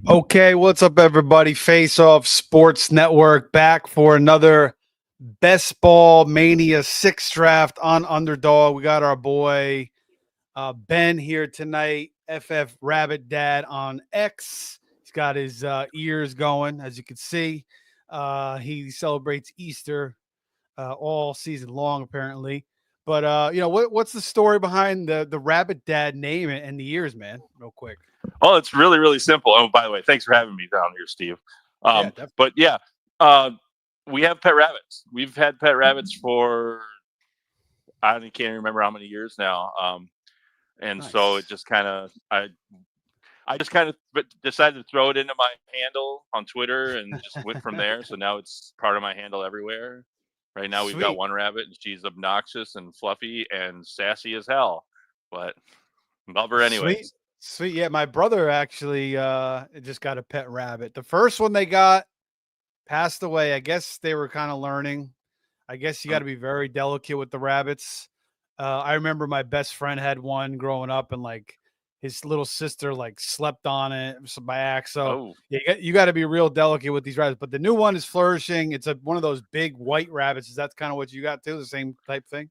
Okay, what's up, everybody? Faceoff Sports Network back for another Best Ball Mania 6 draft on Underdog. We got our boy Ben here tonight, FF Rabbit Dad on X. He's got his ears going, as you can see. He celebrates Easter all season long, apparently. But what's the story behind the Rabbit Dad name and the ears, man? Real quick. Oh, it's really, really simple. Oh, by the way, thanks for having me down here, Steve. Yeah, But yeah, uh, we have pet rabbits. We've had pet rabbits for I can't even remember how many years now. And so it nice. just kind of I just kind of decided to throw it into my handle on Twitter and just went from there. So now it's part of my handle everywhere. Right now we've got Sweet. one rabbit and she's obnoxious and fluffy and sassy as hell, but love her Sweet. anyways. Sweet. Yeah, my brother actually just got a pet rabbit. The first one they got passed away. I guess they were kind of learning. I guess you got to be very delicate with the rabbits. I remember my best friend had one growing up, and like his little sister like slept on it by accident. So Oh, yeah, you got to be real delicate with these rabbits. But the new one is flourishing. It's one of those big white rabbits. Is that kind of what you got too? The same type thing?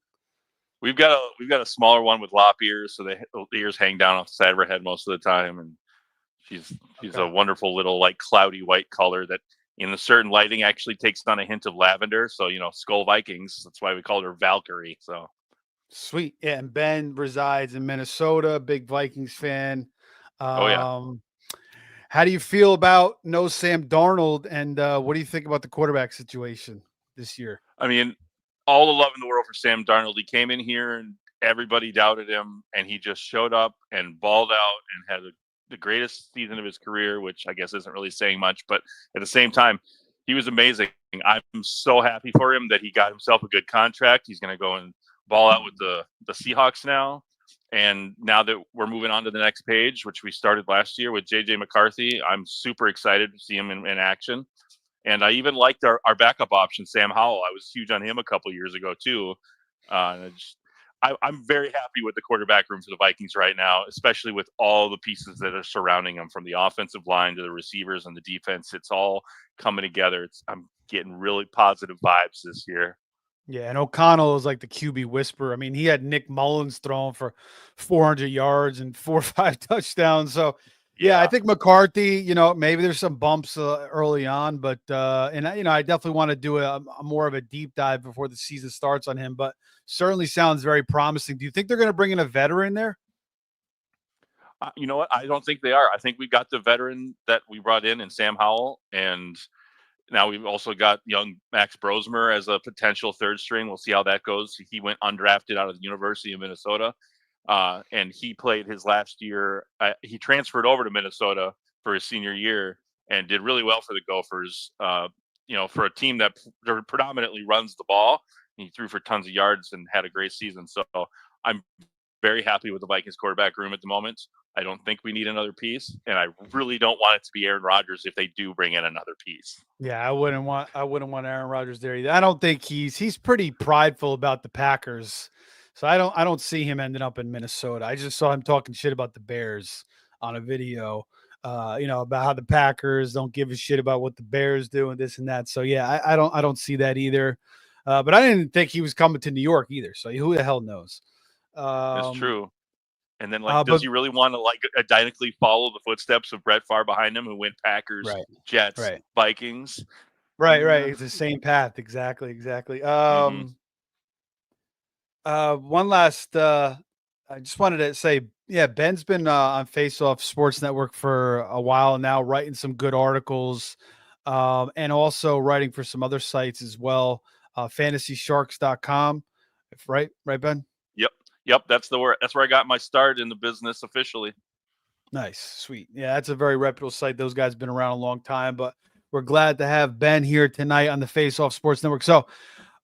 we've got a smaller one with lop ears, so the ears hang down off the side of her head most of the time, and she's a Okay. wonderful little like cloudy white color that in a certain lighting actually takes on a hint of lavender. So Skull Vikings. That's why we called her Valkyrie. So Sweet. Yeah, and Ben resides in Minnesota, big Vikings fan. oh yeah, Um, how do you feel about no Sam Darnold, and what do you think about the quarterback situation this year? I mean, all the love in the world for Sam Darnold. He came in here and everybody doubted him, and he just showed up and balled out and had the greatest season of his career, which I guess isn't really saying much, but at the same time, he was amazing. I'm so happy for him that he got himself a good contract. He's going to go and ball out with the Seahawks now. And now that we're moving on to the next page, which we started last year with JJ McCarthy, I'm super excited to see him in action. And I even liked our backup option, Sam Howell. I was huge on him a couple years ago too. I'm very happy with the quarterback room for the Vikings right now, especially with all the pieces that are surrounding them, from the offensive line to the receivers and the defense. It's all coming together. I'm getting really positive vibes this year. Yeah, and O'Connell is like the QB whisperer. I mean, he had Nick Mullins throwing for 400 yards and 4 or 5 touchdowns. So, yeah, I Yeah. think McCarthy, maybe there's some bumps early on, but I definitely want to do a more of a deep dive before the season starts on him. But certainly sounds very promising. Do you think they're going to bring in a veteran there? You know what? I don't think they are. I think we got the veteran that we brought in Sam Howell, and now we've also got young Max Brosmer as a potential third string. We'll see how that goes. He went undrafted out of the University of Minnesota, and he played his last year. He transferred over to Minnesota for his senior year and did really well for the Gophers. For a team that predominantly runs the ball, he threw for tons of yards and had a great season. So I'm very happy with the Vikings quarterback room at the moment. I don't think we need another piece, and I really don't want it to be Aaron Rodgers if they do bring in another piece. Yeah, I wouldn't want Aaron Rodgers there either. I don't think he's pretty prideful about the Packers. So I don't see him ending up in Minnesota. I just saw him talking shit about the Bears on a video. About how the Packers don't give a shit about what the Bears do and this and that. So yeah, I don't see that either. But I didn't think he was coming to New York either. So who the hell knows? That's Um, true. And then, like, does but he really want to like identically follow the footsteps of Brett Favre behind him, who went Packers, right, Jets, right, Vikings? right. Uh, It's the same path. Exactly, exactly. mm-hmm. One last I just wanted to say, yeah, Ben's been on Faceoff Sports Network for a while now, writing some good articles, and also writing for some other sites as well. FantasySharks.com. Right, Ben? Yep, yep. That's the word. That's where I got my start in the business officially. Nice, sweet. Yeah, that's a very reputable site. Those guys have been around a long time, but we're glad to have Ben here tonight on the Faceoff Sports Network. So,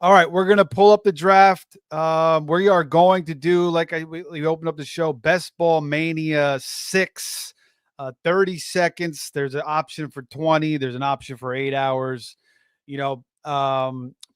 all right, we're gonna pull up the draft. We are going to do like we opened up the show, Best Ball Mania 6, 30 seconds. There's an option for 20. There's an option for 8 hours.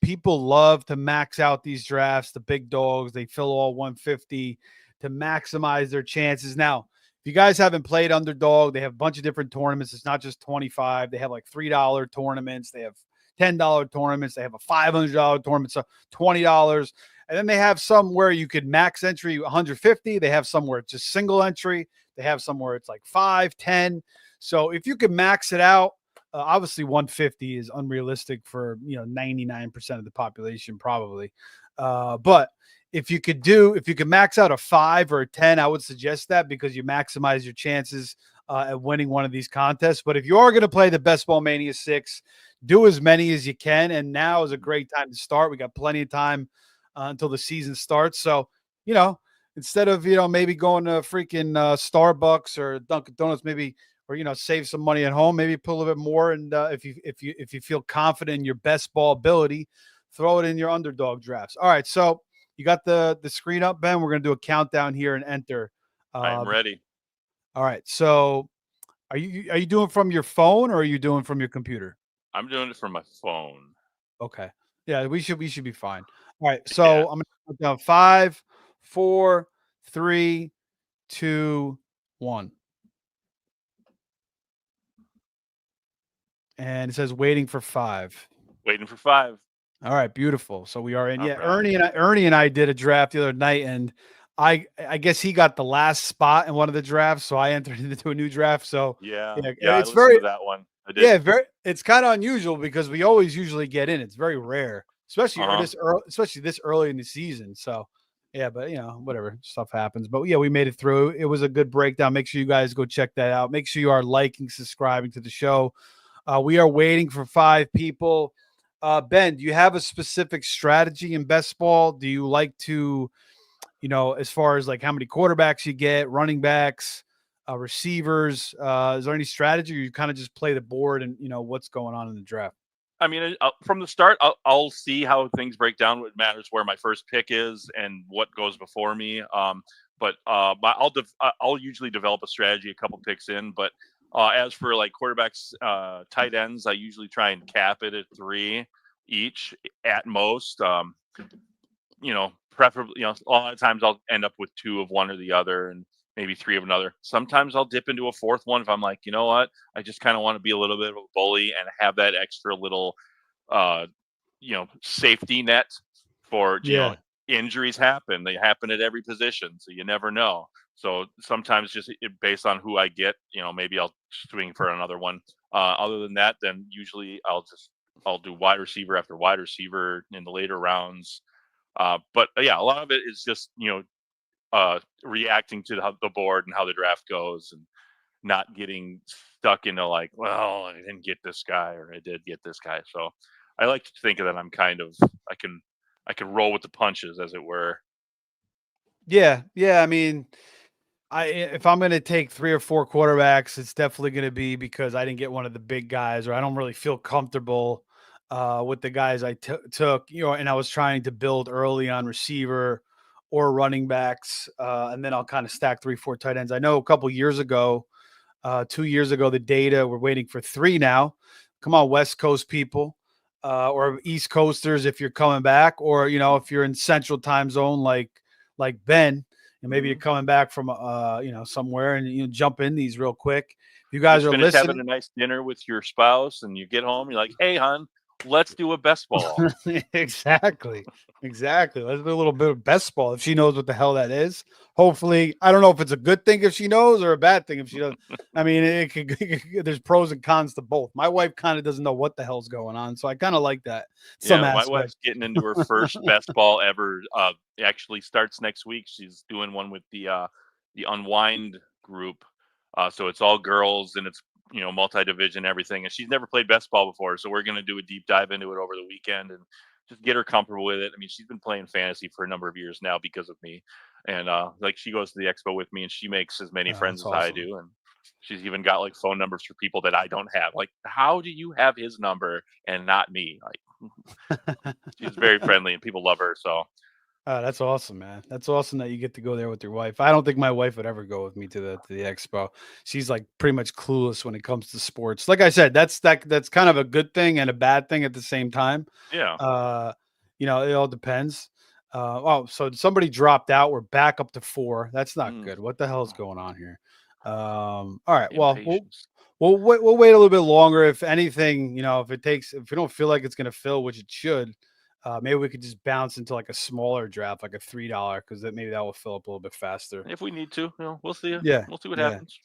People love to max out these drafts. The big dogs, they fill all 150 to maximize their chances. Now, If you guys haven't played Underdog, they have a bunch of different tournaments. It's not just 25. They have like $3 tournaments. They have $10 tournaments. They have a $500 tournament, so $20. And then they have some where you could max entry 150. They have some where it's just single entry. They have some where it's like 5, 10. So if you could max it out, obviously 150 is unrealistic for 99% of the population probably. But if you could max out a 5 or a 10, I would suggest that because you maximize your chances at winning one of these contests. But if you are going to play the Best Ball Mania 6, do as many as you can. And now is a great time to start. We got plenty of time until the season starts. So, instead of, maybe going to freaking Starbucks or Dunkin' Donuts, maybe, or, save some money at home, maybe put a little bit more. And if you feel confident in your best ball ability, throw it in your Underdog drafts. All right. So you got the screen up, Ben. We're going to do a countdown here and enter. I'm ready. All right. So are you doing from your phone or are you doing from your computer? I'm doing it from my phone. Okay. Yeah, we should be fine. All right. So I'm going to count down 5, 4, 3, 2, 1. And it says waiting for 5. Waiting for 5. All right, beautiful. So we are in. All Yeah, right. Ernie and I did a draft the other night, and I guess he got the last spot in one of the drafts, so I entered into a new draft. So Yeah, I it's listened very to that one. I did. it's kind of unusual because we always usually get in. It's very rare, especially this early in the season. So yeah, but whatever, stuff happens. But yeah, we made it through. It was a good breakdown. Make sure you guys go check that out. Make sure you are liking, subscribing to the show. We are waiting for 5 people. Ben, do you have a specific strategy in best ball? Do you like to, as far as like how many quarterbacks you get, running backs, receivers? Is there any strategy, or you kind of just play the board and what's going on in the draft? I mean, from the start, I'll see how things break down. What matters where my first pick is and what goes before me. But I'll usually develop a strategy a couple picks in. But as for like quarterbacks, tight ends, I usually try and cap it at 3 each at most. Preferably, a lot of times I'll end up with 2 of one or the other, and maybe 3 of another. Sometimes I'll dip into a 4th one if I'm like, you know what, I just kind of want to be a little bit of a bully and have that extra little, safety net for injuries happen. They happen at every position, so you never know. So sometimes just based on who I get, maybe I'll swing for another one. Other than that, then usually I'll do wide receiver after wide receiver in the later rounds. But yeah, a lot of it is just reacting to the board and how the draft goes, and not getting stuck into like, well, I didn't get this guy or I did get this guy. So I like to think that I'm kind of I can roll with the punches, as it were. Yeah. I mean, if I'm going to take 3 or 4 quarterbacks, it's definitely going to be because I didn't get one of the big guys, or I don't really feel comfortable with the guys I took, and I was trying to build early on receiver or running backs, and then I'll kind of stack 3, 4 tight ends. I know a couple years ago, 2 years ago, the data, we're waiting for 3 now. Come on, West Coast people, or East Coasters if you're coming back, or if you're in Central Time Zone like Ben, and maybe you're coming back from somewhere, and you jump in these real quick. If you guys just are finish listening, having a nice dinner with your spouse, and you get home, you're like, hey, hon, let's do a best ball. Exactly. Let's do a little bit of best ball if she knows what the hell that is. Hopefully, I don't know if it's a good thing if she knows or a bad thing if she doesn't. I mean, there's pros and cons to both. My wife kind of doesn't know what the hell's going on, so I kind of like that. My wife's getting into her first best ball ever. Actually starts next week. She's doing one with the Unwind group. So it's all girls, and it's multi-division, everything. And she's never played best ball before, so we're going to do a deep dive into it over the weekend and just get her comfortable with it. I mean, she's been playing fantasy for a number of years now because of me, and like she goes to the expo with me, and she makes as many friends as I do, and she's even got like phone numbers for people that I don't have. Like, how do you have his number and not me? Like, she's very friendly and people love her. So Oh, that's awesome, man. That's awesome that you get to go there with your wife. I don't think my wife would ever go with me to the expo. She's like pretty much clueless when it comes to sports. Like I said, that's kind of a good thing and a bad thing at the same time. yeah. It all depends. So somebody dropped out. We're back up to 4. That's not good. What the hell is going on here? All right. Well, Impatience. we'll wait a little bit longer. If anything, if we don't feel like it's going to fill, which it should, maybe we could just bounce into like a smaller draft, like a $3, because maybe that will fill up a little bit faster. If we need to, we'll see. Yeah. We'll see what Yeah. happens.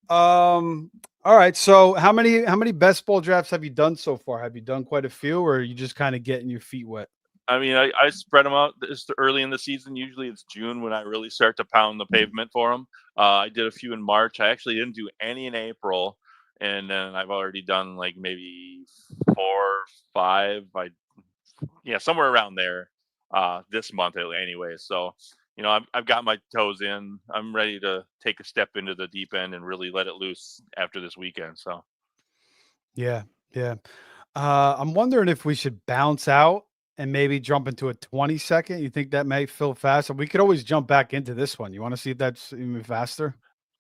All right. So how many best ball drafts have you done so far? Have you done quite a few, or are you just kind of getting your feet wet? I mean, I spread them out this early in the season. Usually it's June when I really start to pound the pavement for them. I did a few in March. I actually didn't do any in April. And then I've already done like maybe 4, 5. Somewhere around there this month anyway. So, I've got my toes in. I'm ready to take a step into the deep end and really let it loose after this weekend. So, Yeah. Yeah. I'm wondering if we should bounce out and maybe jump into a 20-second. You think that may fill faster? We could always jump back into this one. You want to see if that's even faster?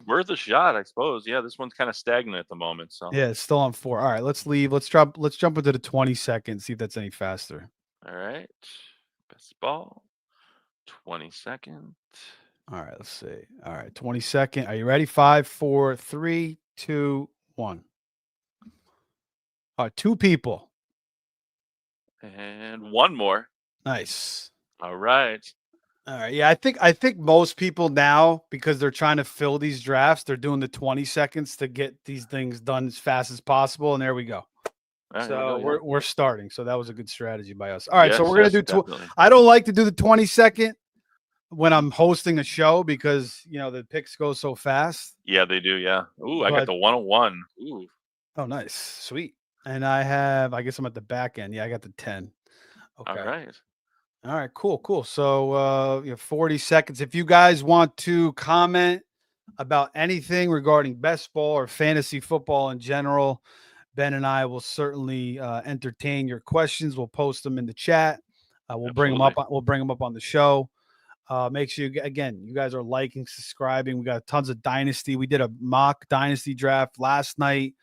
worth a shot, I suppose. Yeah, this one's kind of stagnant at the moment. So, Yeah, it's still on 4. All right, let's leave. Let's jump into the 20-second, see if that's any faster. all right. Best ball, 20-second. All right, let's see. All right, 20-second. Are you ready? 5, 4, 3, 2, 1. All right, 2 people. And one more. Nice. All right. All right. Yeah, I think most people now, because they're trying to fill these drafts, they're doing the 20 seconds to get these things done as fast as possible. And there we go. So we're starting. So that was a good strategy by us. All right. So we're gonna do. I don't like to do the 20-second when I'm hosting a show because the picks go so fast. Yeah, they do. Yeah. Ooh, I got the 101. Ooh. Oh, nice, sweet. And I guess I'm at the back end. Yeah, I got the 10. Okay. All right, cool. So 40 seconds. If you guys want to comment about anything regarding best ball or fantasy football in general, Ben and I will certainly entertain your questions. We'll post them in the chat. We'll bring them up. We'll bring them up on the show. Make sure you guys are liking, subscribing. We got tons of Dynasty. We did a mock Dynasty draft last night.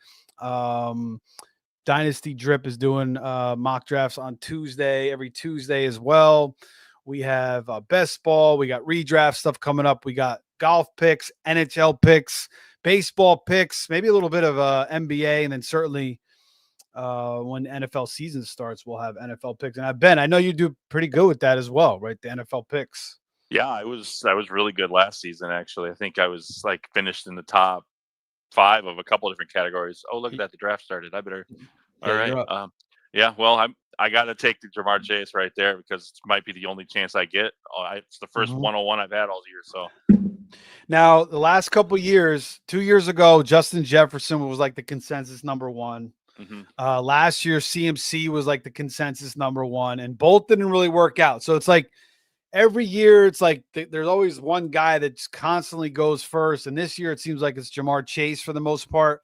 Dynasty Drip is doing mock drafts on every Tuesday as well. We have best ball. We got redraft stuff coming up. We got golf picks, NHL picks, baseball picks, maybe a little bit of NBA, and then certainly when NFL season starts, we'll have NFL picks. And Ben, I know you do pretty good with that as well, right? The NFL picks. Yeah, I was really good last season. Actually, I think I was like finished in the top 5 of a couple of different categories. Oh, look at that! The draft started. I better. All right. Yeah. Well, I got to take the Jamar Chase right there because it might be the only chance I get. It's the first 101 I've had all year. So now the last couple of years, 2 years ago, Justin Jefferson was like the consensus number 1. Last year, CMC was like the consensus number 1, and both didn't really work out. So it's like every year, it's like there's always one guy that just constantly goes first. And this year, it seems like it's Jamar Chase for the most part.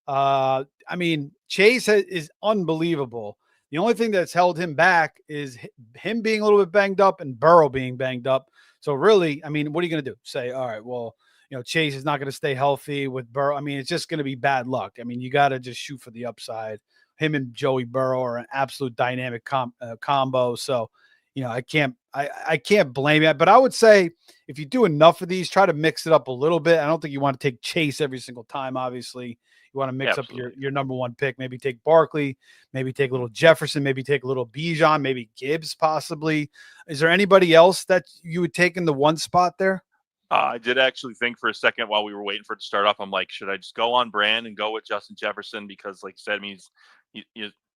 I mean, Chase is unbelievable. The only thing that's held him back is him being a little bit banged up and Burrow being banged up. So really, I mean, what are you going to do? Say, all right, well, Chase is not going to stay healthy with Burrow. I mean, it's just going to be bad luck. I mean, you got to just shoot for the upside. Him and Joey Burrow are an absolute dynamic combo. So, I can't blame it. But I would say if you do enough of these, try to mix it up a little bit. I don't think you want to take Chase every single time, obviously. You want to mix up your number 1 pick. Maybe take Barkley, maybe take a little Jefferson, maybe take a little Bijan, maybe Gibbs possibly. Is there anybody else that you would take in the 1 spot there? I did actually think for a second while we were waiting for it to start off, I'm like, should I just go on brand and go with Justin Jefferson? Because like I said,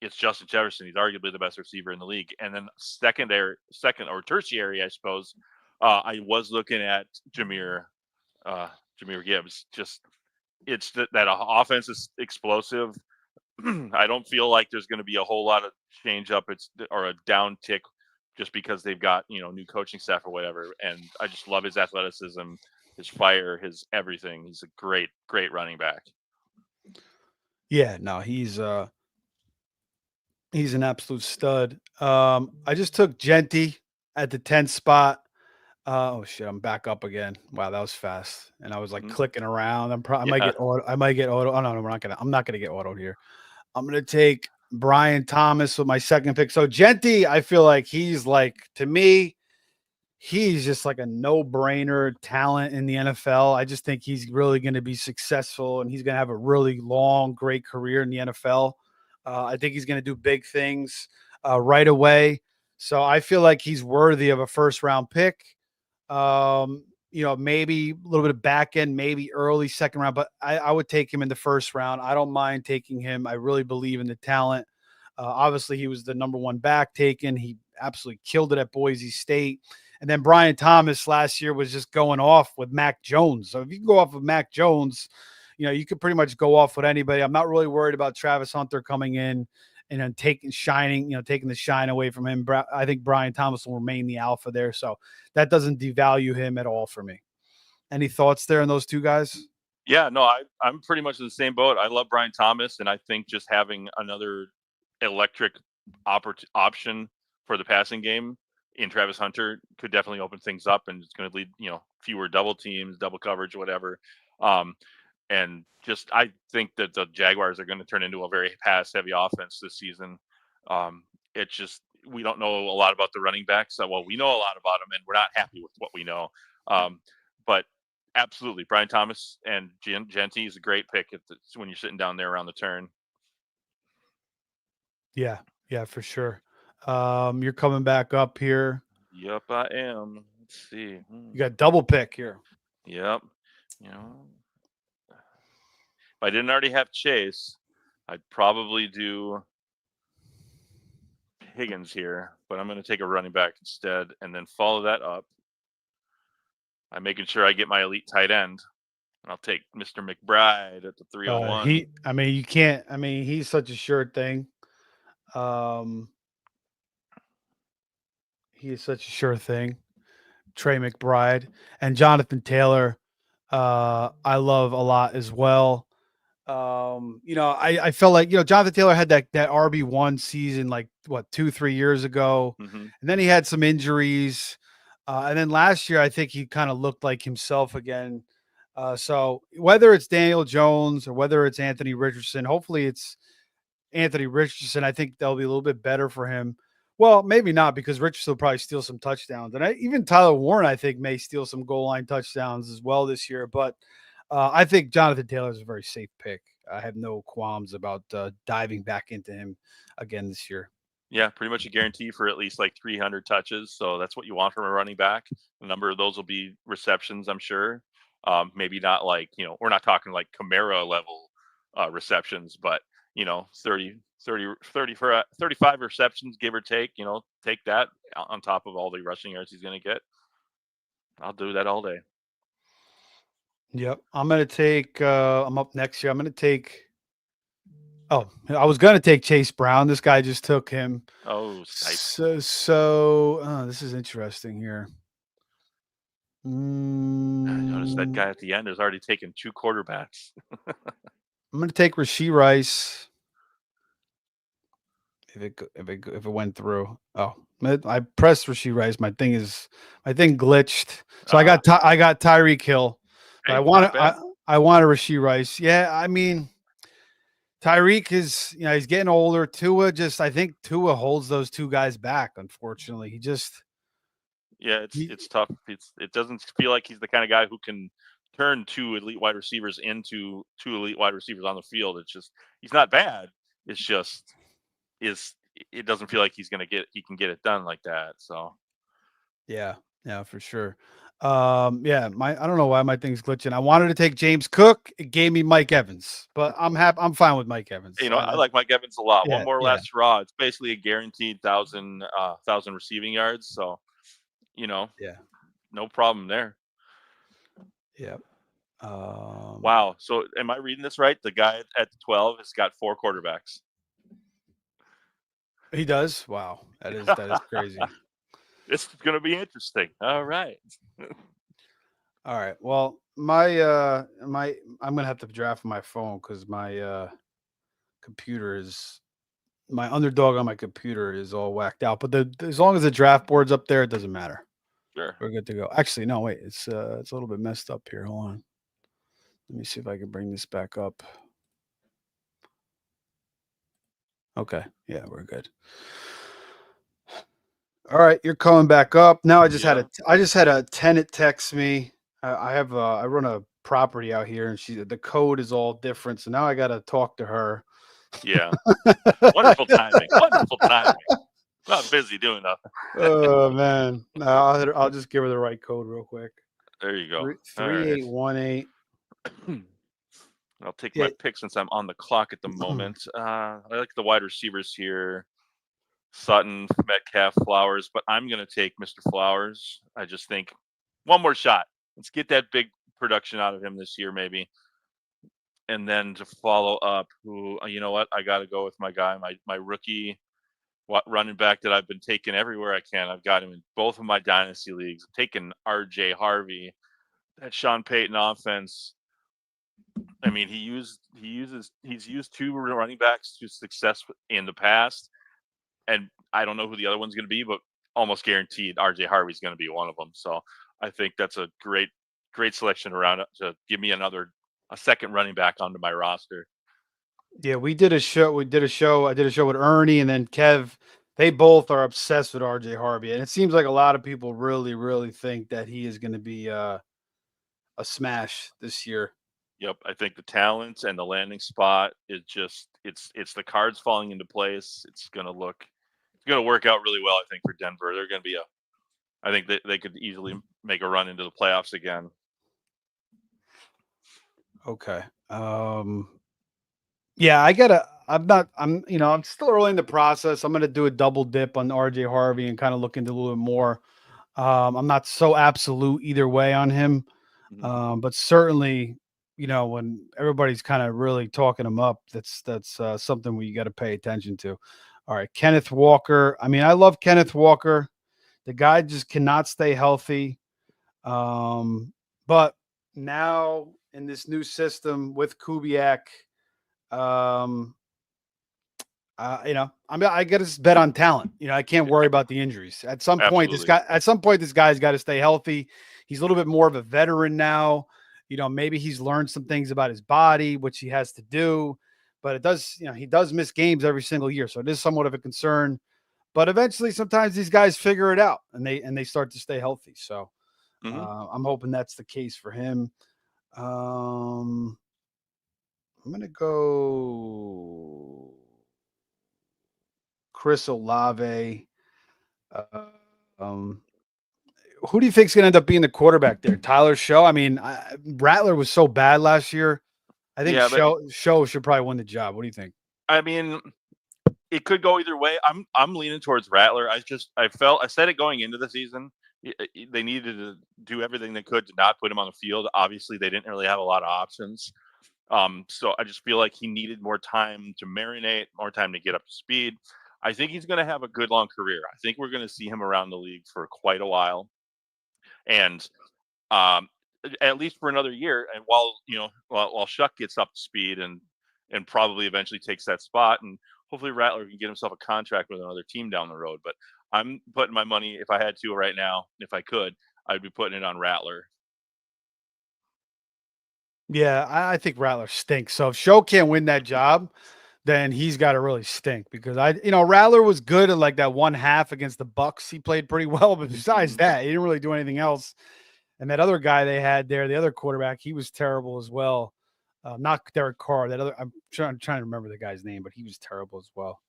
it's Justin Jefferson. He's arguably the best receiver in the league. And then second or tertiary, I suppose, I was looking at Jahmyr Gibbs. Just it's that offense is explosive. I don't feel like there's going to be a whole lot of change up or a down tick just because they've got new coaching staff or whatever. And I just love his athleticism, his fire, his everything. He's a great running back. Yeah, no, he's an absolute stud. I just took Genty at the 10th spot. Oh shit, I'm back up again. Wow, that was fast. And I was like clicking around. I might get auto. Oh no, I'm not gonna get auto here. I'm gonna take Brian Thomas with my second pick. So Genty, I feel like he's like, to me, he's just like a no-brainer talent in the NFL. I just think he's really going to be successful, and he's going to have a really long, great career in the NFL. I think he's going to do big things right away. So I feel like he's worthy of a first-round pick. Maybe a little bit of back end, maybe early second round, but I would take him in the first round. I don't mind taking him. I really believe in the talent. Obviously, he was the number one back taken. He absolutely killed it at Boise State. And then Brian Thomas last year was just going off with Mac Jones. So if you can go off with Mac Jones, you could pretty much go off with anybody. I'm not really worried about Travis Hunter coming in and then taking the shine away from him. I think Brian Thomas will remain the alpha there. So that doesn't devalue him at all for me. Any thoughts there on those two guys? Yeah, no, I'm pretty much in the same boat. I love Brian Thomas, and I think just having another electric option for the passing game in Travis Hunter could definitely open things up, and it's going to lead, fewer double teams, double coverage, whatever. Um, and just I think that the Jaguars are going to turn into a very pass-heavy offense this season. It's just we don't know a lot about the running backs. Well, we know a lot about them, and we're not happy with what we know. But absolutely, Brian Thomas and Genty is a great pick when you're sitting down there around the turn. Yeah, for sure. You're coming back up here. Yep, I am. Let's see. You got double pick here. Yep. If I didn't already have Chase, I'd probably do Higgins here, but I'm going to take a running back instead and then follow that up. I'm making sure I get my elite tight end. And I'll take Mr. McBride at the 301. You can't. He's such a sure thing. He is such a sure thing. Trey McBride and Jonathan Taylor. I love a lot as well. I felt like Jonathan Taylor had that RB1 season like 2-3 years ago, Mm-hmm. and then he had some injuries, and then last year I think he kind of looked like himself again. So whether it's Daniel Jones or whether it's Anthony Richardson, hopefully it's Anthony Richardson. I think they'll be a little bit better for him. Well, maybe not because Richardson will probably steal some touchdowns, and even Tyler Warren I think may steal some goal line touchdowns as well this year, but. I think Jonathan Taylor is a very safe pick. I have no qualms about diving back into him again this year. Yeah, pretty much a guarantee for at least like 300 touches. So that's what you want from a running back. A number of those will be receptions, I'm sure. Maybe not like, we're not talking like Camara level receptions, but, 35 receptions, give or take, take that on top of all the rushing yards he's going to get. I'll do that all day. Yep. I'm going to take, I'm up next year. I'm going to take, I was going to take Chase Brown. This guy just took him. Oh, so this is interesting here. I noticed that guy at the end has already taken 2 quarterbacks. I'm going to take Rashee Rice. If it went through. Oh, I pressed Rashee Rice. My thing glitched. So I got Tyreek Hill. But Hey, I want a Rashee Rice. Yeah, Tyreek is he's getting older. I think Tua holds those two guys back. Unfortunately, it's tough. It doesn't feel like he's the kind of guy who can turn 2 elite wide receivers into 2 elite wide receivers on the field. It's just he's not bad. It's just it doesn't feel like he can get it done like that. So yeah, for sure. I don't know why my thing's glitching. I wanted to take James Cook. It gave me Mike Evans, but I'm happy. I'm fine with Mike Evans. I like Mike Evans a lot. Yeah, One more last hurrah. It's basically a guaranteed 1,000 receiving yards. So, no problem there. Yeah. Wow. So, am I reading this right? The guy at 12 has got 4 quarterbacks. He does. Wow, that is crazy. It's going to be interesting. All right. All right. Well, I'm gonna have to draft my phone because my my Underdog on my computer is all whacked out. But as long as the draft board's up there, it doesn't matter. Sure. We're good to go. Actually, no, wait. It's a little bit messed up here. Hold on. Let me see if I can bring this back up. Okay. Yeah, we're good. All right, you're coming back up. Now Yeah. I just had a tenant text me. I run a property out here, and the code is all different. So now I got to talk to her. Yeah. Wonderful timing. Wonderful timing. Not busy doing nothing. Oh man, no, I'll just give her the right code real quick. There you go. All Three right. eight one eight. I'll take my Yeah. pick since I'm on the clock at the moment. I like the wide receivers here. Sutton, Metcalf, Flowers, but I'm going to take Mr. Flowers. I just think one more shot. Let's get that big production out of him this year, maybe. And then to follow up, who you know what? I got to go with my guy, my rookie running back that I've been taking everywhere I can. I've got him in both of my dynasty leagues. I'm taking R.J. Harvey. That Sean Payton offense. I mean, he's used two running backs to success in the past, and I don't know who the other one's going to be, but almost guaranteed R.J. Harvey's going to be one of them. So I think that's a great selection around it to give me a second running back onto my roster. Yeah, we did a show. We did a show. I did a show with Ernie and then Kev. They both are obsessed with RJ Harvey, and it seems like a lot of people really, really think that he is going to be a smash this year. Yep, I think the talent and the landing spot is just it's the cards falling into place. It's gonna work out really well. I think for Denver, they're gonna be a. I think they could easily make a run into the playoffs again. Okay. Yeah, I gotta. I'm not. I'm still early in the process. I'm gonna do a double dip on RJ Harvey and kind of look into a little bit more. I'm not so absolute either way on him. Mhm. But certainly, when everybody's kind of really talking him up, that's something we got to pay attention to. All right, Kenneth Walker. I mean, I love Kenneth Walker. The guy just cannot stay healthy. But now in this new system with Kubiak, um, I mean, I got to bet on talent. I can't worry about the injuries. Absolutely. At some point, this guy's got to stay healthy. He's a little bit more of a veteran now. Maybe he's learned some things about his body, which he has to do. But he does miss games every single year, so it is somewhat of a concern. But eventually, sometimes these guys figure it out and they start to stay healthy. So Hmm. I'm hoping that's the case for him. Um, I'm gonna go Chris Olave. Uh, um, who do you think is going to end up being the quarterback there? Tyler Show. I mean, Rattler was so bad last year. I think Yeah, but Show should probably win the job. What do you think? I mean, it could go either way. I'm leaning towards Rattler. I said it going into the season. They needed to do everything they could to not put him on the field. Obviously, they didn't really have a lot of options. So I just feel like he needed more time to marinate, more time to get up to speed. I think he's going to have a good long career. I think we're going to see him around the league for quite a while, and um, at least for another year. And while Shuck gets up to speed and probably eventually takes that spot, and hopefully Rattler can get himself a contract with another team down the road. But I'm putting my money, if I had to right now, if I could, I'd be putting it on Rattler. Yeah, I think Rattler stinks. So if Show can't win that job, then he's got to really stink because Rattler was good at like that one half against the Bucks. He played pretty well, but besides Mhm. that, he didn't really do anything else. And that other guy they had there, the other quarterback, he was terrible as well. Not Derek Carr. That other, I'm trying to remember the guy's name, but he was terrible as well.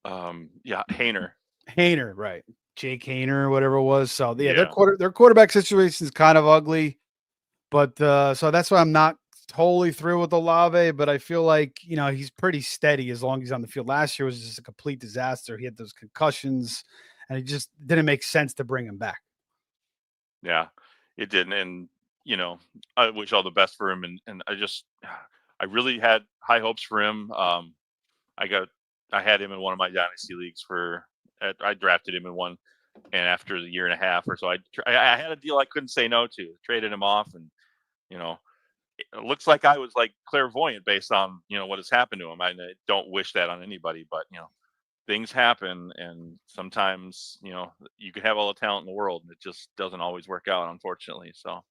Yeah, Hayner. Hayner, right? Jake Hayner, or whatever it was. So yeah, Yeah. their quarterback situation is kind of ugly. But so that's why I'm not totally through with Olave, but I feel like, he's pretty steady as long as he's on the field. Last year was just a complete disaster. He had those concussions and it just didn't make sense to bring him back. Yeah, it didn't, and I wish all the best for him, and I really had high hopes for him. I got, I had him in one of my dynasty leagues I drafted him in one, and after the year and a half or so, I had a deal I couldn't say no to, traded him off, and you know, it looks like I was like clairvoyant based on what has happened to him. I don't wish that on anybody, but things happen, and sometimes you can have all the talent in the world and it just doesn't always work out, unfortunately. So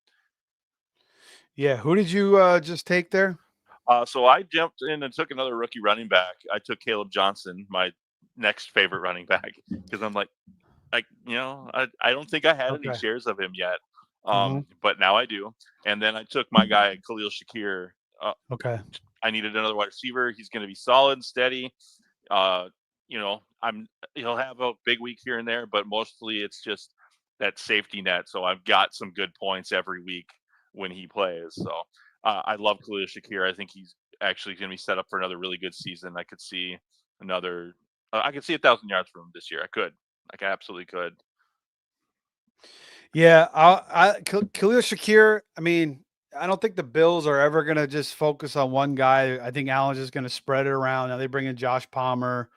Yeah. Who did you just take there? so I jumped in and took another rookie running back. I took Caleb Johnson, my next favorite running back because I'm like, I don't think I had any Okay. shares of him yet, Hmm. but now I do. And then I took my guy Khalil Shakir. Uh, Okay. I needed another wide receiver. He's going to be solid and steady. Uh, he'll have a big week here and there, but mostly it's just that safety net. So I've got some good points every week when he plays. So I love Khalil Shakir. I think he's actually going to be set up for another really good season. I could see another. I could see 1,000 yards from him this year. I could. Like I absolutely could. Yeah, Khalil Shakir. I mean, I don't think the Bills are ever going to just focus on one guy. I think Allen's just going to spread it around. Now they bring in Josh Palmer,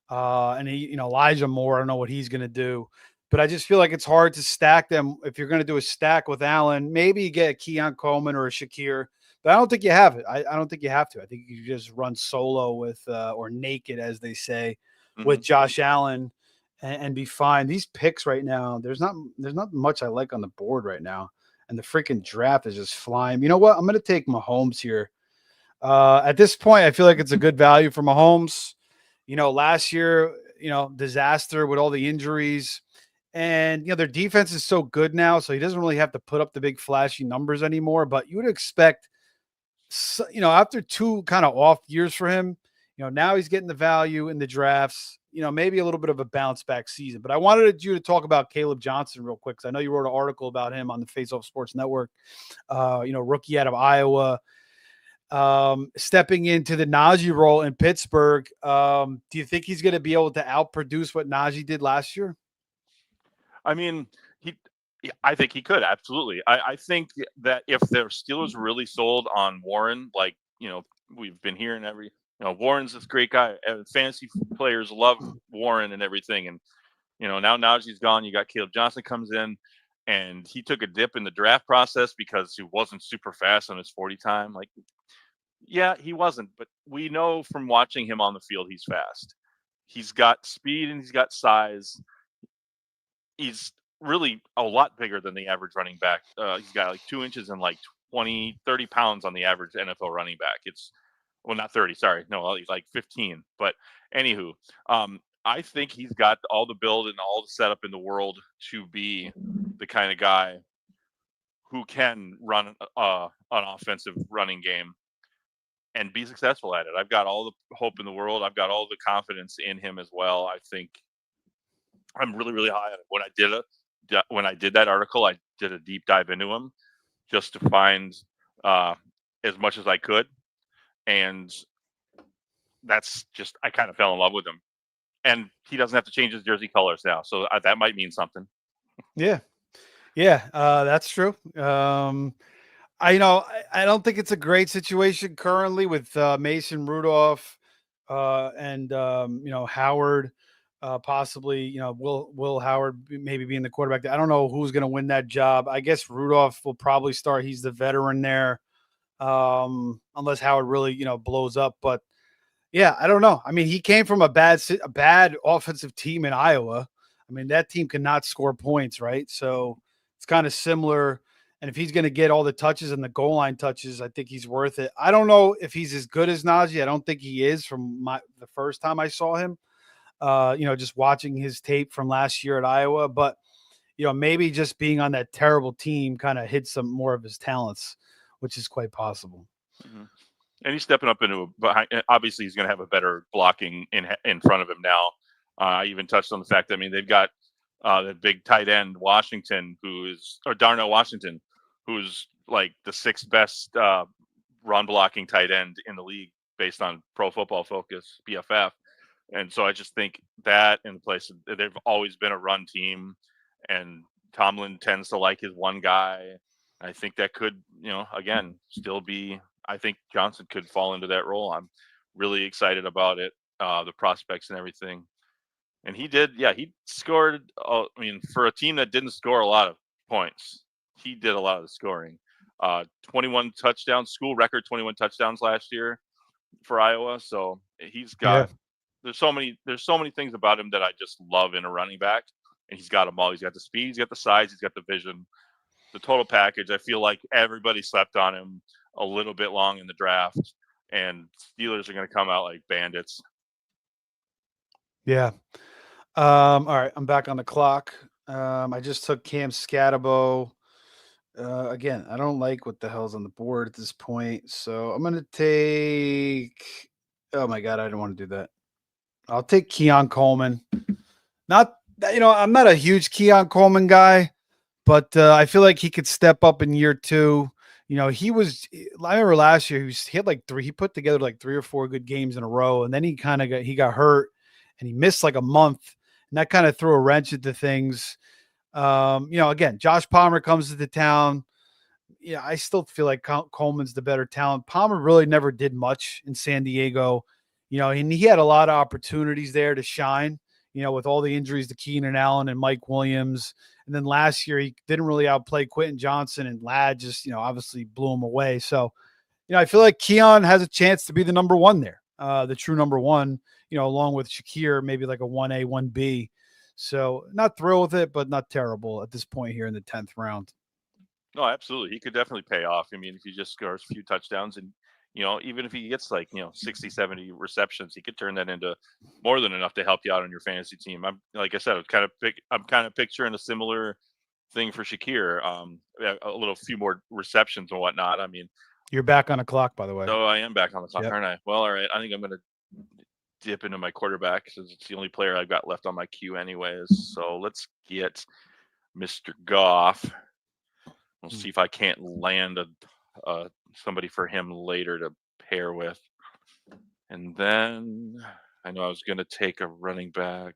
and Elijah Moore. I don't know what he's going to do, but I just feel like it's hard to stack them. If you're going to do a stack with Allen, maybe you get a Keon Coleman or a Shakir, but I don't think you have it. I don't think you have to. I think you just run solo with or naked, as they say, with Hmm. Josh Allen and be fine. These picks right now, there's not much I like on the board right now, and the freaking draft is just flying. You know what? I'm going to take Mahomes here. At this point, I feel like it's a good value for Mahomes. Last year, disaster with all the injuries. And their defense is so good now, so he doesn't really have to put up the big flashy numbers anymore. But you would expect, after two kind of off years for him, now he's getting the value in the drafts. Maybe a little bit of a bounce back season. But I wanted you to talk about Caleb Johnson real quick because I know you wrote an article about him on the Faceoff Sports Network. Rookie out of Iowa, stepping into the Najee role in Pittsburgh. Do you think he's going to be able to outproduce what Najee did last year? I mean, he. Yeah, I think he could absolutely. I think that if the Steelers really sold on Warren, like we've been hearing Warren's this great guy. Fantasy players love Warren and everything, and now Najee's gone. You got Caleb Johnson comes in, and he took a dip in the draft process because he wasn't super fast on his 40 time. Like, yeah, he wasn't, but we know from watching him on the field, he's fast. He's got speed and he's got size. He's really a lot bigger than the average running back. He's got like 2 inches and like 20, 30 pounds on the average NFL running back. It's well, not 30, sorry. No, he's like 15. But anywho, I think he's got all the build and all the setup in the world to be the kind of guy who can run an offensive running game and be successful at it. I've got all the hope in the world. I've got all the confidence in him as well. I think I'm really, really high on it. When I did that article, I did a deep dive into him just to find uh, as much as I could, and that's just I kind of fell in love with him. And he doesn't have to change his jersey colors now, so that might mean something. Yeah, yeah, that's true. I don't think it's a great situation currently with Mason Rudolph and Howard, possibly Will Howard maybe being the quarterback. I don't know who's going to win that job. I guess Rudolph will probably start. He's the veteran there, unless Howard really blows up. But yeah, I don't know. I mean, he came from a bad offensive team in Iowa. I mean, that team cannot score points, right? So it's kind of similar. And if he's going to get all the touches and the goal line touches, I think he's worth it. I don't know if he's as good as Najee. I don't think he is from the first time I saw him. Just watching his tape from last year at Iowa, but maybe just being on that terrible team kind of hid some more of his talents, which is quite possible. Mm-hmm. And he's stepping up into behind. Obviously, he's going to have a better blocking in front of him now. I even touched on the fact that they've got the big tight end Washington, or Darnell Washington, who's like the sixth best run blocking tight end in the league based on Pro Football Focus (PFF). And so I just think that in place they've always been a run team, and Tomlin tends to like his one guy. I think that could, again, still be. I think Johnson could fall into that role. I'm really excited about it, the prospects and everything. And he did, yeah, he scored. For a team that didn't score a lot of points, he did a lot of the scoring. 21 touchdowns, school record 21 touchdowns last year for Iowa. So he's Yeah. got. There's so many things about him that I just love in a running back, and he's got them all. He's got the speed, he's got the size, he's got the vision, the total package. I feel like everybody slept on him a little bit long in the draft, and Steelers are going to come out like bandits. Yeah. All right, I'm back on the clock. I just took Cam Scatabo. Again, I don't like what the hell's on the board at this point, so I'm gonna take. Oh my god, I don't want to do that. I'll take Keon Coleman. Not, I'm not a huge Keon Coleman guy, but I feel like he could step up in year two. He was. I remember last year he had like three. He put together like 3 or 4 good games in a row, and then he got hurt, and he missed like a month, and that kind of threw a wrench into things. Again, Josh Palmer comes to the town. Yeah, I still feel like Coleman's the better talent. Palmer really never did much in San Diego, and he had a lot of opportunities there to shine, with all the injuries to Keenan Allen and Mike Williams. And then last year, he didn't really outplay Quentin Johnson, and Ladd just, obviously blew him away. So, I feel like Keon has a chance to be the number one there, the true number one, along with Shakir, maybe like a 1A, 1B. So, not thrilled with it, but not terrible at this point here in the 10th round. No, absolutely. He could definitely pay off. I mean, if he just scores a few touchdowns and, even if he gets like, 60, 70 receptions, he could turn that into more than enough to help you out on your fantasy team. Like I said, I'm kind of picturing a similar thing for Shakir. A few more receptions and whatnot. I mean, You're back on the clock, by the way. so I am back on the clock, Yep. aren't I? Well, all right. I think I'm going to dip into my quarterback because it's the only player I've got left on my queue anyways. So let's get Mr. Goff. We'll see if I can't land somebody for him later to pair with. And then I know I was going to take a running back.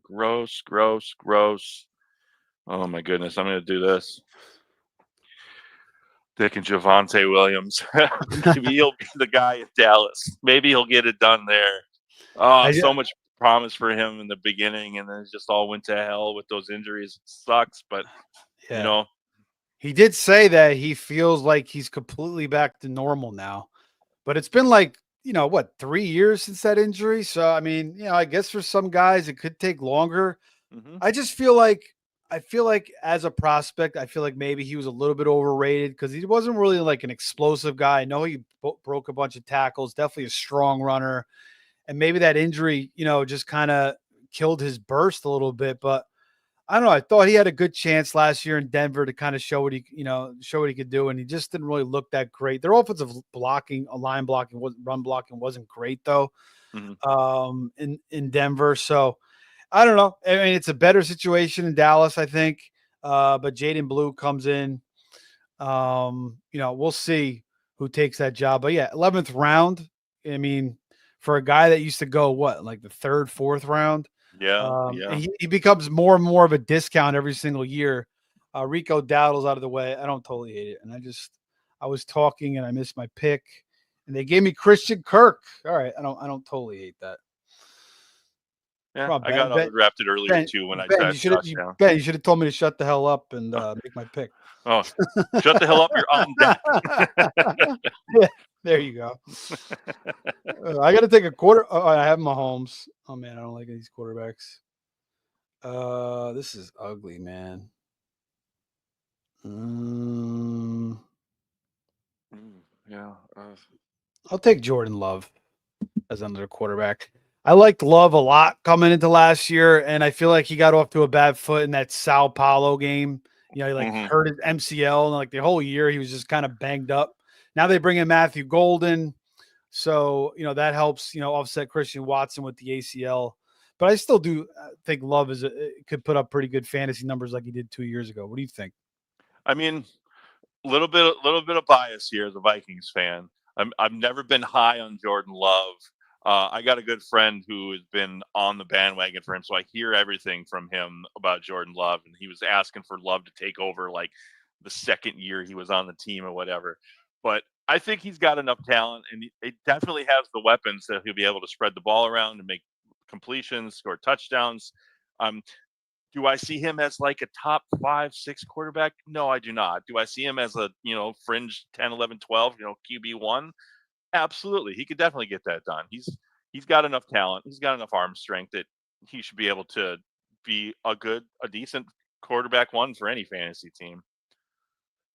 Gross, gross, gross. Oh my goodness, I'm going to do this. Taking Javonte Williams. Maybe he'll be the guy at Dallas. Maybe he'll get it done there. Oh, so much promise for him in the beginning, and then it just all went to hell with those injuries. It sucks, but Yeah. He did say that he feels like he's completely back to normal now, but it's been like, 3 years since that injury. So, I mean, I guess for some guys it could take longer. mhm. I feel like as a prospect, I feel like maybe he was a little bit overrated because he wasn't really like an explosive guy. I know he broke a bunch of tackles, definitely a strong runner, and maybe that injury, just kind of killed his burst a little bit. But I don't know. I thought he had a good chance last year in Denver to kind of show what he could do, and he just didn't really look that great. Their offensive blocking, line blocking, run blocking wasn't great though. Mhm. In Denver, so I don't know. I mean, it's a better situation in Dallas, I think. But Jaden Blue comes in. We'll see who takes that job. But yeah, 11th round. I mean, for a guy that used to go like the third, fourth round, Yeah, and yeah. he becomes more and more of a discount every single year. Rico Dowdle's out of the way. I don't totally hate it. And I was talking and I missed my pick, and they gave me Christian Kirk. All right. I don't totally hate that. Yeah, Come on, I got Ben. drafted earlier Ben, too when I Ben, sat Josh down. You should have told me to shut the hell up and make my pick. Oh, shut the hell up! You're on deck. Yeah, there you go. I got to take a quarter. Oh, I have Mahomes. Oh man, I don't like these quarterbacks. This is ugly, man. Mm, Yeah. I'll take Jordan Love as another quarterback. I liked Love a lot coming into last year, and I feel like he got off to a bad foot in that Sao Paulo game. He like Mhm. hurt his MCL, and like the whole year he was just kind of banged up. Now they bring in Matthew Golden, so that helps offset Christian Watson with the ACL. But I still do think Love could put up pretty good fantasy numbers like he did 2 years ago. What do you think? I mean, little bit of bias here as a Vikings fan. I've never been high on Jordan Love. I got a good friend who has been on the bandwagon for him, so I hear everything from him about Jordan Love, and he was asking for Love to take over like the second year he was on the team or whatever. But I think he's got enough talent, and he definitely has the weapons that he'll be able to spread the ball around and make completions, score touchdowns. Um, do I see him as like a top 5, 6 quarterback? No, I do not. Do I see him as a, fringe 10, 11, 12, QB1? Absolutely. He could definitely get that done. He's got enough talent. He's got enough arm strength that he should be able to be a decent quarterback one for any fantasy team.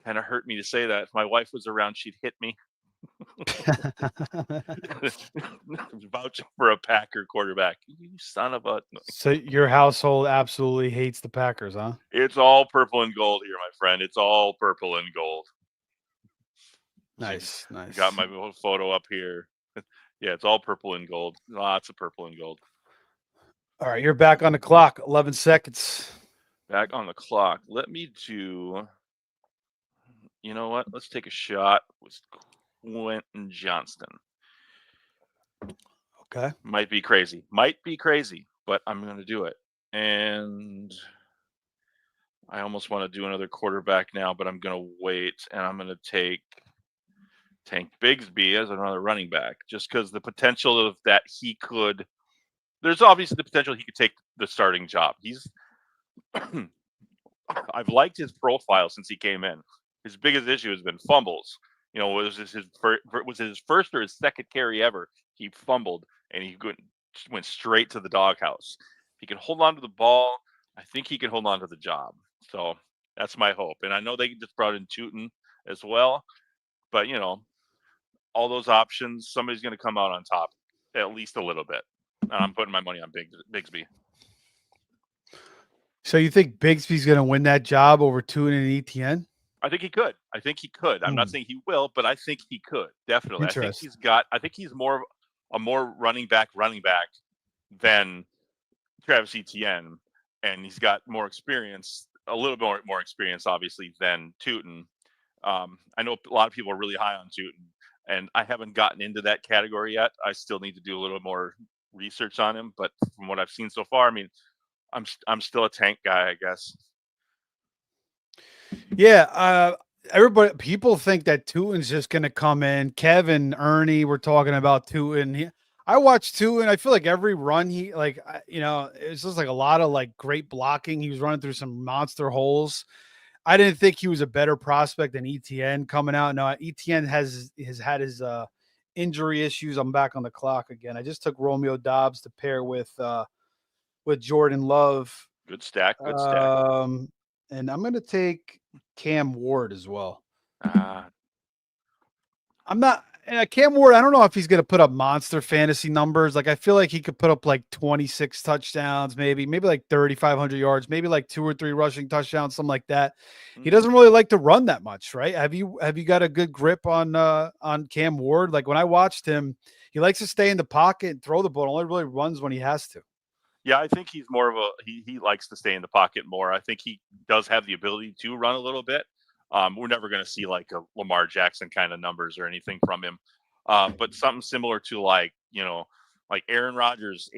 Kind of hurt me to say that. If my wife was around, she'd hit me. Vouching for a Packer quarterback. You son of a. So your household absolutely hates the Packers, huh? It's all purple and gold here, my friend. It's all purple and gold. Nice, Got nice. my little photo up here. Yeah, it's all purple and gold. Lots of purple and gold. All right, you're back on the clock. 11 seconds. Back on the clock. Let me do. You know what? Let's take a shot with Quentin Johnston. Okay. Might be crazy, but I'm going to do it. And I almost want to do another quarterback now, but I'm going to wait, and I'm going to take Tank Bigsby as another running back, just because the potential of that he could. There's obviously the potential he could take the starting job. He's. I've liked his profile since he came in. His biggest issue has been fumbles. Was his first or his second carry ever? He fumbled and he went straight to the doghouse. If he can hold on to the ball, I think he can hold on to the job. So that's my hope. And I know they just brought in Tootin as well, but all those options, somebody's going to come out on top at least a little bit. And I'm putting my money on Bigsby. So you think Bigsby's going to win that job over Tootin and ETN? I think he could. I'm not saying he will, but I think he could definitely. I think he's more a more running back than Travis Etienne, and he's got more experience, a little bit more experience, obviously, than Tootin. I know a lot of people are really high on Tootin, and I haven't gotten into that category yet. I still need to do a little more research on him, but from what I've seen so far, I mean, I'm still a Tank guy, I guess. Yeah, people think that Tootin's just going to come in. Kevin, Ernie, we're talking about Tootin. I watched Tootin. I feel like every run it's just like a lot of like great blocking. He was running through some monster holes. I didn't think he was a better prospect than ETN coming out. No, ETN has had his injury issues. I'm back on the clock again. I just took Romeo Dobbs to pair with Jordan Love. Good stack. And I'm going to take Cam Ward as well. I'm not Cam Ward. I don't know if he's going to put up monster fantasy numbers. Like I feel like he could put up like 26 touchdowns, maybe like 3,500 yards, maybe like 2 or 3 rushing touchdowns, something like that. He doesn't really like to run that much, right? Have you got a good grip on Cam Ward? Like when I watched him, he likes to stay in the pocket and throw the ball. Only really runs when he has to. Yeah, I think he's more of he likes to stay in the pocket more. I think he does have the ability to run a little bit. We're never going to see like a Lamar Jackson kind of numbers or anything from him. But something similar to like Aaron Rodgers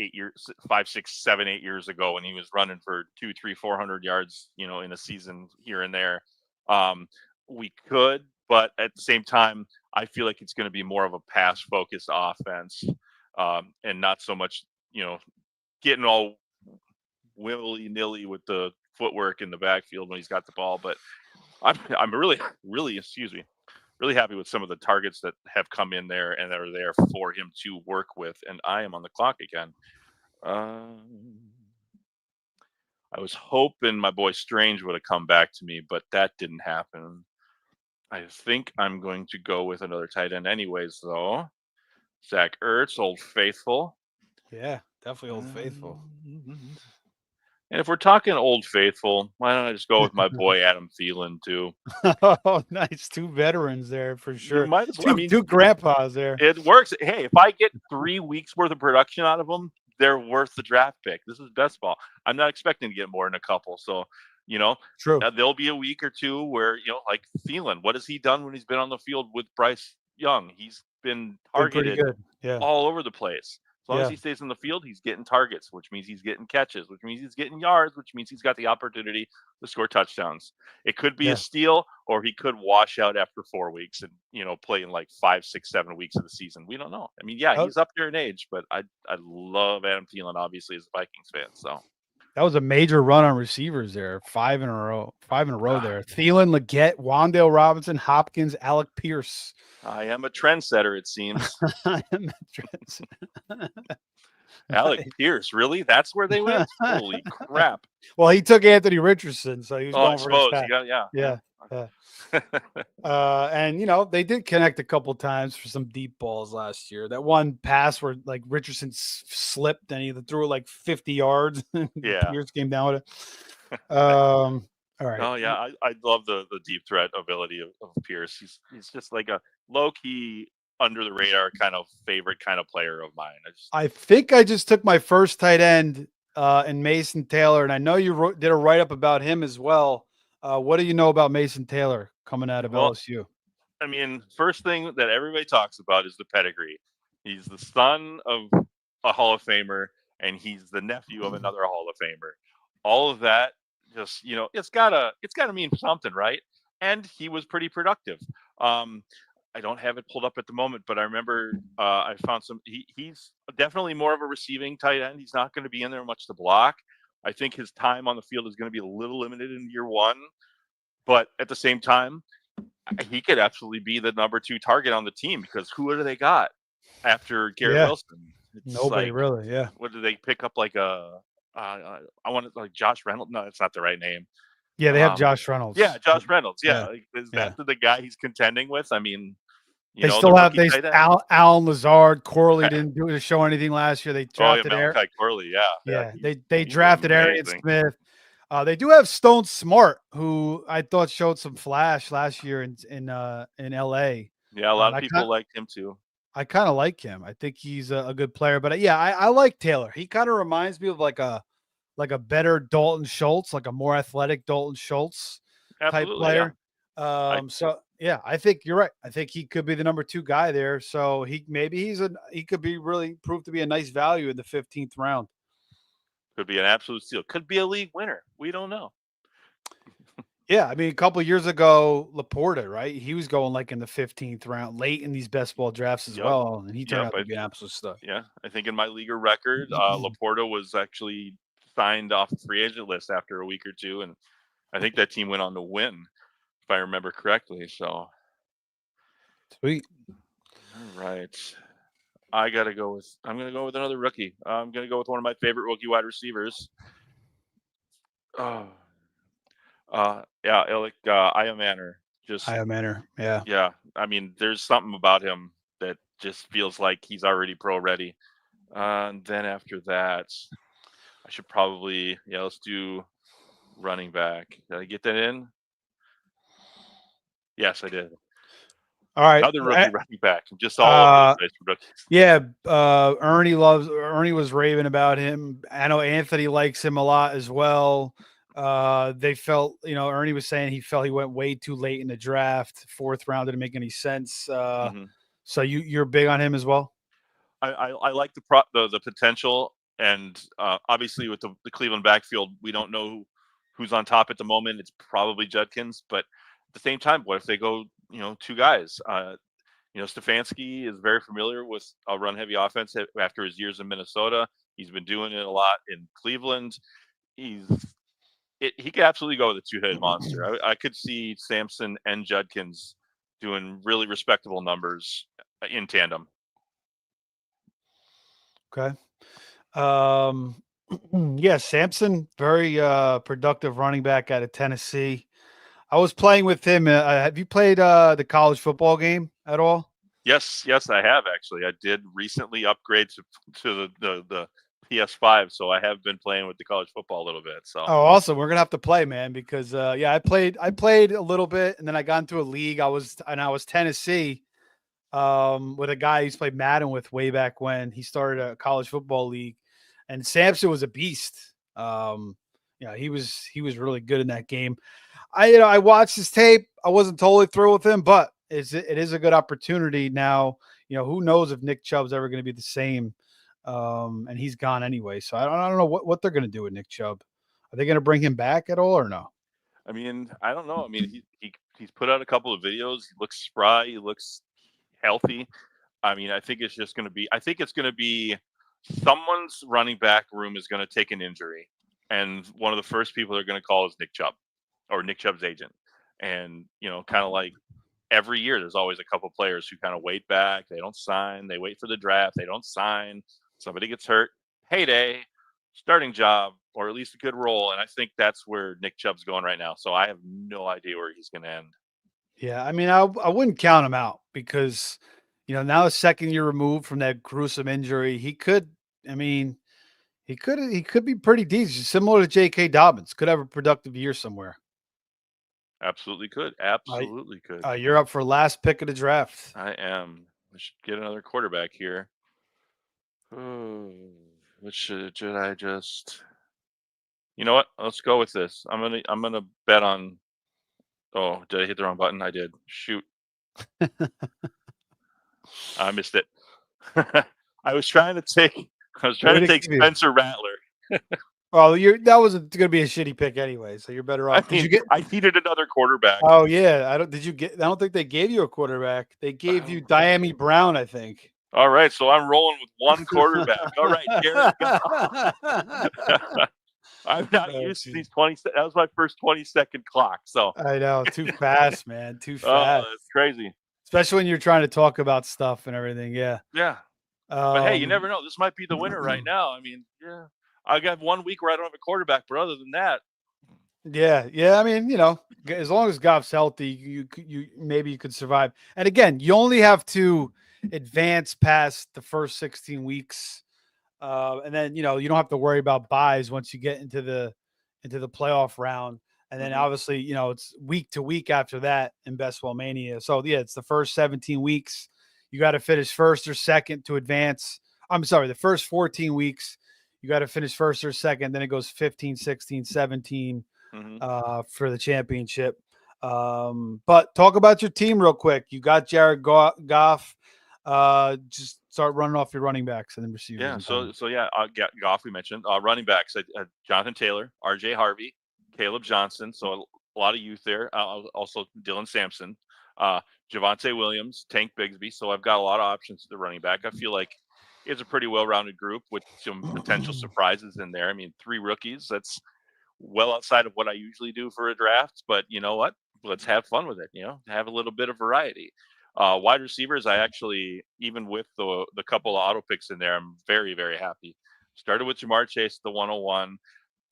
5, 6, 7, 8 years ago when he was running for 2, 3, 400 yards, in a season here and there. We could, but at the same time, I feel like it's going to be more of a pass focused offense and not so much, getting all willy-nilly with the footwork in the backfield when he's got the ball. But I'm really happy with some of the targets that have come in there and that are there for him to work with. And I am on the clock again. I was hoping my boy Strange would have come back to me, but that didn't happen. I think I'm going to go with another tight end anyways, though. Zach Ertz, Old Faithful. Yeah, definitely Old Faithful. And if we're talking Old Faithful, why don't I just go with my boy Adam Thielen too? Oh, nice. 2 veterans there for sure. You might as well. 2 grandpas there. It works. Hey, if I get 3 weeks worth of production out of them, they're worth the draft pick. This is best ball. I'm not expecting to get more than a couple. So, True. There'll be a week or two where, like Thielen, what has he done when he's been on the field with Bryce Young? He's been targeted all over the place. As long as he stays in the field, he's getting targets, which means he's getting catches, which means he's getting yards, which means he's got the opportunity to score touchdowns. It could be a steal, or he could wash out after 4 weeks and, play in like 5, 6, 7 weeks of the season. We don't know. I mean, he's up there in age, but I love Adam Thielen, obviously, as a Vikings fan. So that was a major run on receivers there. 5 in a row there. Thielen, Leggett, Wan'Dale Robinson, Hopkins, Alec Pierce. I am a trendsetter, it seems. I am a trendsetter. Alec Pierce, really? That's where they went? Holy crap. Well, he took Anthony Richardson, so he was going for his Yeah. Yeah. And they did connect a couple times for some deep balls last year. That one pass where like Richardson slipped and he threw it like 50 yards. Yeah. Pierce came down with it. All right. Oh yeah, I love the deep threat ability of Pierce. He's just like a low key under the radar kind of favorite kind of player of mine. I think I just took my first tight end in Mason Taylor, and I know you did a write up about him as well. What do you know about Mason Taylor coming out of Well, LSU? I mean, first thing that everybody talks about is the pedigree. He's the son of a Hall of Famer, and he's the nephew of another Hall of Famer. All of that, just it's gotta mean something, right? And he was pretty productive. Um, I don't have it pulled up at the moment, but I remember I found some. He's definitely more of a receiving tight end. He's not going to be in there much to block. I think his time on the field is going to be a little limited in year one, but at the same time, he could absolutely be the number 2 target on the team because who do they got after Garrett Yeah, Wilson? It's nobody like, really. Yeah, what do they pick up? Like I want to like Josh Reynolds. No, it's not the right name. yeah. They have Josh Yeah, Reynolds. Josh Reynolds. Yeah, Yeah, like, is yeah. that the guy he's contending with? I mean, They the still have rookie tight end. Alan Lazard. Corley didn't show anything last year. They Oh yeah, drafted Eric. Malachi Corley. Yeah, Yeah, he's they he's drafted Arian amazing. Smith. They do have Stone Smart, who I thought showed some flash last year in LA. Yeah, a lot And of people liked him too. I kind of like him. I think he's a good player. But yeah, I like Taylor. He kind of reminds me of like a better Dalton Schultz, like a more athletic Dalton Schultz type Absolutely, yeah. player. So yeah, I think you're right. I think he could be the number 2 guy there. So he could be really proved to be a nice value in the 15th round. Could be an absolute steal. Could be a league winner. We don't know. Yeah, I mean, a couple years ago, Laporta, right? He was going like in the 15th round, late in these best ball drafts as Yep. well, and he turned Yep. out to be an absolute stud. Yeah, I think in my leaguer record, Laporta was actually signed off the free agent list after a week or two, and I think that team went on to win, if I remember correctly. So, Sweet. all right, I'm gonna go with another rookie. I'm gonna go with one of my favorite rookie wide receivers. Oh, yeah, Alec Manor. Just High manner. Yeah. yeah, I mean, there's something about him that just feels like he's already pro ready. And then after that, I should probably let's do running back. Did I get that in? Yes, I did. All right. Another rookie running back. I'm just all over the place for rookies. Yeah. Ernie was raving about him. I know Anthony likes him a lot as well. They felt, Ernie was saying he felt he went way too late in the draft. 4th round didn't make any sense. Hmm. So you're big on him as well? I like the potential, and obviously with the Cleveland backfield, we don't know who's on top at the moment. It's probably Judkins, but at the same time, what if they go 2 guys? Stefanski is very familiar with a run heavy offense after his years in Minnesota. He's been doing it a lot in Cleveland. He could absolutely go with a 2-headed monster. I could see Sampson and Judkins doing really respectable numbers in tandem. Okay. Yeah, Sampson, very productive running back out of Tennessee. I was playing with him. Have you played the college football game at all? Yes, I have actually. I did recently upgrade to the PS5, so I have been playing with the college football a little bit. So Oh, awesome! We're gonna have to play, man, because yeah, I played a little bit, and then I got into a league. I was Tennessee, with a guy he's played Madden with way back when he started a college football league, and Sampson was a beast. Yeah, he was really good in that game. I watched his tape. I wasn't totally thrilled with him, but it is a good opportunity now. Who knows if Nick Chubb's ever going to be the same, and he's gone anyway. So I don't know what they're going to do with Nick Chubb. Are they going to bring him back at all or no? I mean, I don't know. I mean, he's put out a couple of videos. He looks spry. He looks healthy. I mean, I think it's just going to be. I think it's going to be someone's running back room is going to take an injury, and one of the first people they're going to call is Nick Chubb, or Nick Chubb's agent. And kind of like every year, there's always a couple players who kind of wait back. They don't sign. They wait for the draft. They don't sign. Somebody gets hurt. Payday. starting job or at least a good role, and I think that's where Nick Chubb's going right now. So I have no idea where he's going to end. Yeah, I mean, I wouldn't count him out because, now a second year removed from that gruesome injury, he could. I mean, he could be pretty decent, similar to J.K. Dobbins. Could have a productive year somewhere. Absolutely could. Uh, Absolutely could. you're up for last pick of the draft. I am. I should get another quarterback here. Oh, what should I just? You know what? Let's go with this. I'm gonna bet on. Oh, did I hit the wrong button? I did. Shoot, I missed it. I was trying to take. I was trying Way to to take give you. Spencer Rattler. Well, that was going to be a shitty pick anyway, so you're better I off. Did mean, you get? I needed another quarterback. Oh yeah, I don't. Did you get? I don't think they gave you a quarterback. They gave you Diami Brown, I think. All right, so I'm rolling with one quarterback. All right, Jared Goff. I'm not used to these 20. That was my first 20-second clock. So I know, too fast, man, too oh, fast. that's crazy. Especially when you're trying to talk about stuff and everything. Yeah. Yeah, but hey, you never know. This might be the winner right now. I mean, yeah, I got 1 week where I don't have a quarterback, but other than that, Yeah. I mean, as long as Goff's healthy, you maybe you could survive. And again, you only have to advance past the first 16 weeks. And then you don't have to worry about buys once you get into the playoff round. And then obviously, it's week to week after that in Best Ball Mania. So yeah, it's the first 17 weeks. You got to finish first or second to advance. I'm sorry, the first 14 weeks, you got to finish first or second. Then it goes 15, 16, 17 mm-hmm. for the championship. But talk about your team real quick. You got Jared Goff. Just start running off your running backs and then receivers. Yeah. So yeah, Goff we mentioned. Running backs, Jonathan Taylor, R.J. Harvey, Caleb Johnson. So a lot of youth there. Also Dylan Sampson, Javonte Williams, Tank Bigsby. So I've got a lot of options at the running back. I feel like it's a pretty well-rounded group with some potential surprises in there. I mean, 3 rookies. That's well outside of what I usually do for a draft. But you know what? Let's have fun with it. Have a little bit of variety. Wide receivers, I actually, even with the couple of auto picks in there, I'm very, very happy. Started with Jamar Chase, the 101,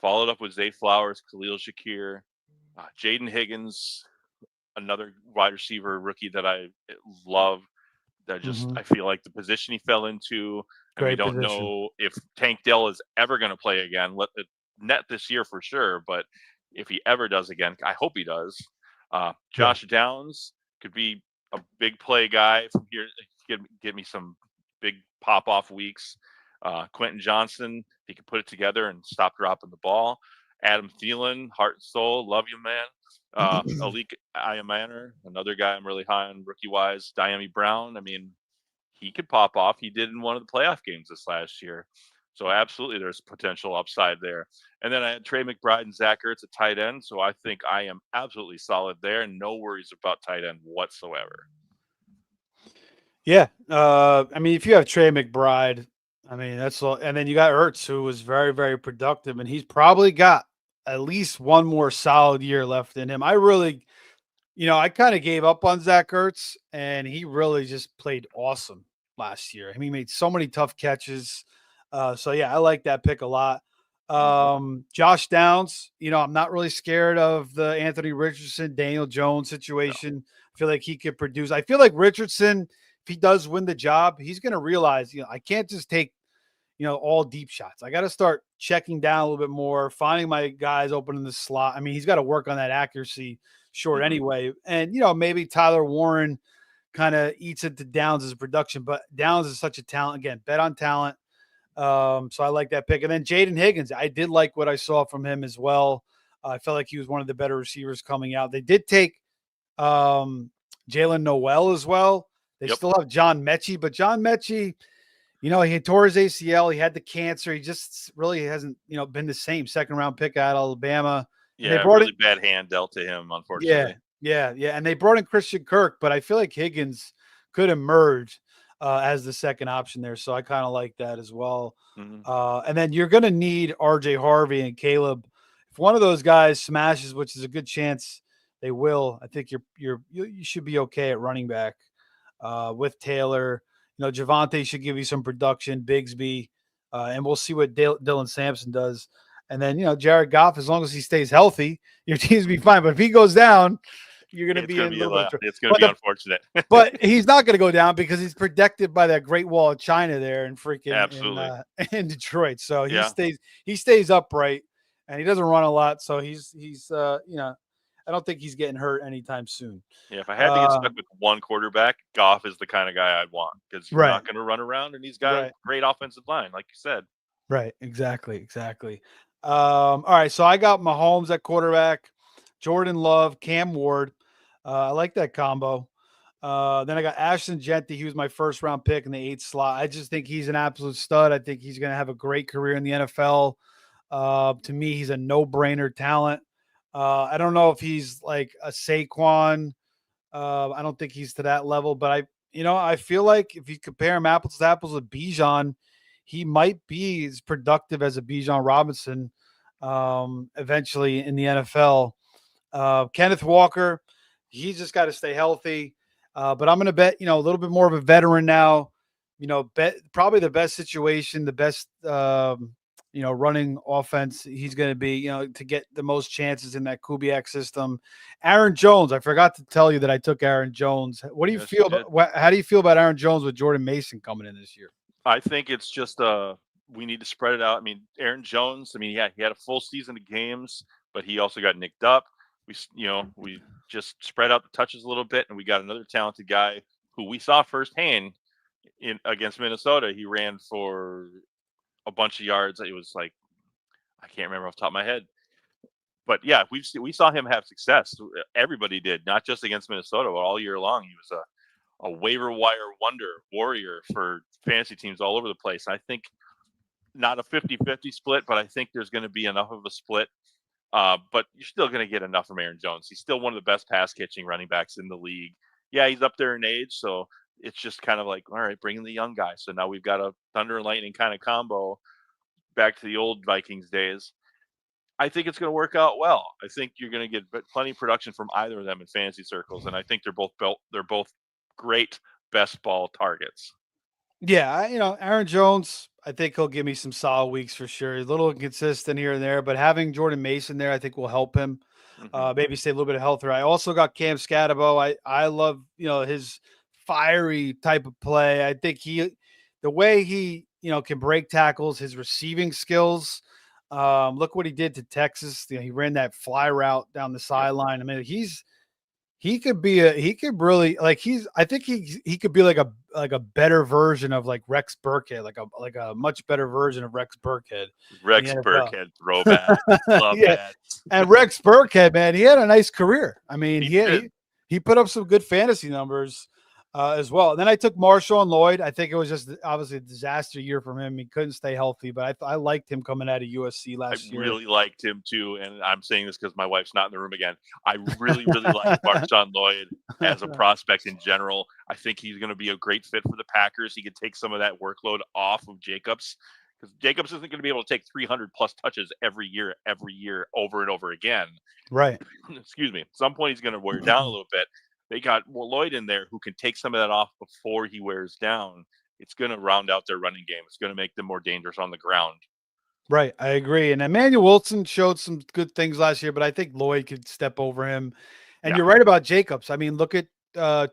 followed up with Zay Flowers, Khalil Shakir, Jaden Higgins, another wide receiver rookie that I love. I feel like the position he fell into, and we don't know if Tank Dell is ever going to play again. Net this year for sure, but if he ever does again, I hope he does. Josh Downs could be a big play guy from here. Give me some big pop off weeks. Quentin Johnson, he can put it together and stop dropping the ball. Adam Thielen, heart and soul, love you, man. Alik Ayamaner, another guy I'm really high on rookie wise. Diami Brown, I mean, he could pop off. He did in one of the playoff games this last year. So absolutely there's potential upside there. And then I had Trey McBride and Zach Ertz at tight end. So I think I am absolutely solid there and no worries about tight end whatsoever. Yeah. I mean, if you have Trey McBride, I mean, that's all. And then you got Ertz, who was very, very productive, and he's probably got at least one more solid year left in him. I really, I kind of gave up on Zach Ertz, and he really just played awesome last year. I mean, he made so many tough catches. So yeah, I like that pick a lot. Josh Downs, I'm not really scared of the Anthony Richardson, Daniel Jones situation. No. I feel like he could produce. I feel like Richardson, if he does win the job, he's going to realize, I can't just take, all deep shots. I got to start checking down a little bit more, finding my guys open in the slot. I mean, he's got to work on that accuracy short anyway. And, maybe Tyler Warren kind of eats into Downs' production, but Downs is such a talent. Again, bet on talent. So I like that pick. And then Jaden Higgins, I did like what I saw from him as well. I felt like he was one of the better receivers coming out. They did take Jalen Noel as well. They still have John Mechie, but John Mechie, he tore his ACL. He had the cancer. He just really hasn't, been the same. Second round pick out of Alabama. Yeah, and they brought really bad hand dealt to him, unfortunately. Yeah. And they brought in Christian Kirk, but I feel like Higgins could emerge as the second option there. So I kind of like that as well. And then you're going to need RJ Harvey and Caleb. If one of those guys smashes, which is a good chance they will, I think you should be okay at running back with Taylor. Javonte should give you some production. Bigsby, and we'll see what Dylan Sampson does. And then, Jared Goff, as long as he stays healthy, your team's be fine. But if he goes down, you're going to be in a little bit of trouble. It's going to be unfortunate. But he's not going to go down because he's protected by that Great Wall of China there in Absolutely. in Detroit. So he stays upright, and he doesn't run a lot. So he's I don't think he's getting hurt anytime soon. Yeah, if I had to get stuck with one quarterback, Goff is the kind of guy I'd want because he's not going to run around, and he's got a great offensive line, like you said. Right, exactly. All right, so I got Mahomes at quarterback, Jordan Love, Cam Ward. I like that combo. Then I got Ashton Genty. He was my first round pick in the 8th slot. I just think he's an absolute stud. I think he's going to have a great career in the NFL. To me, he's a no-brainer talent. I don't know if he's like a Saquon. I don't think he's to that level, but I feel like if you compare him apples to apples with Bijan, he might be as productive as a Bijan Robinson eventually in the NFL. Kenneth Walker, he's just got to stay healthy. But I'm going to bet, a little bit more of a veteran now, bet probably the best situation, the best, running offense he's going to be, to get the most chances in that Kubiak system. Aaron Jones, I forgot to tell you that I took Aaron Jones. What do you feel about, how do you feel about Aaron Jones with Jordan Mason coming in this year? I think it's just we need to spread it out. I mean, Aaron Jones, he had a full season of games, but he also got nicked up. We just spread out the touches a little bit, and we got another talented guy who we saw firsthand against Minnesota. He ran for a bunch of yards. It was like, I can't remember off the top of my head, but yeah, we saw him have success. Everybody did, not just against Minnesota, but all year long. He was a waiver wire warrior for fantasy teams all over the place. I think not a 50-50 split, but I think there's going to be enough of a split. But you're still going to get enough from Aaron Jones. He's still one of the best pass catching running backs in the league. Yeah, he's up there in age, so it's just kind of like, all right, bring in the young guy. So now we've got a thunder and lightning kind of combo back to the old Vikings days. I think it's going to work out well. I think you're going to get plenty of production from either of them in fantasy circles, and I think they're both great best ball targets. Yeah, Aaron Jones, I think he'll give me some solid weeks for sure. A little inconsistent here and there, but having Jordan Mason there, I think will help him. Maybe stay a little bit healthier. I also got Cam Scatterbo. I love his fiery type of play. I think the way he can break tackles, his receiving skills. Look what he did to Texas. He ran that fly route down the sideline. I mean, he could really I think he could be like a better version of like Rex Burkhead, like a much better version of Rex Burkhead. Rex Burkhead throwback. Love that. And Rex Burkhead, man, he had a nice career. I mean, he put up some good fantasy numbers as well. And then I took Marshawn Lloyd. I think it was just obviously a disaster year from him. He couldn't stay healthy, but I liked him coming out of USC last year. I really liked him too, and I'm saying this because my wife's not in the room again. I really, really like Marshawn Lloyd as a prospect in general. I think he's going to be a great fit for the Packers. He could take some of that workload off of Jacobs, because Jacobs isn't going to be able to take 300 plus touches every year, over and over again. Right. Excuse me. At some point, he's going to wear down a little bit. They got Lloyd in there who can take some of that off before he wears down. It's going to round out their running game. It's going to make them more dangerous on the ground. Right. I agree. And Emmanuel Wilson showed some good things last year, but I think Lloyd could step over him. And you're right about Jacobs. I mean, look at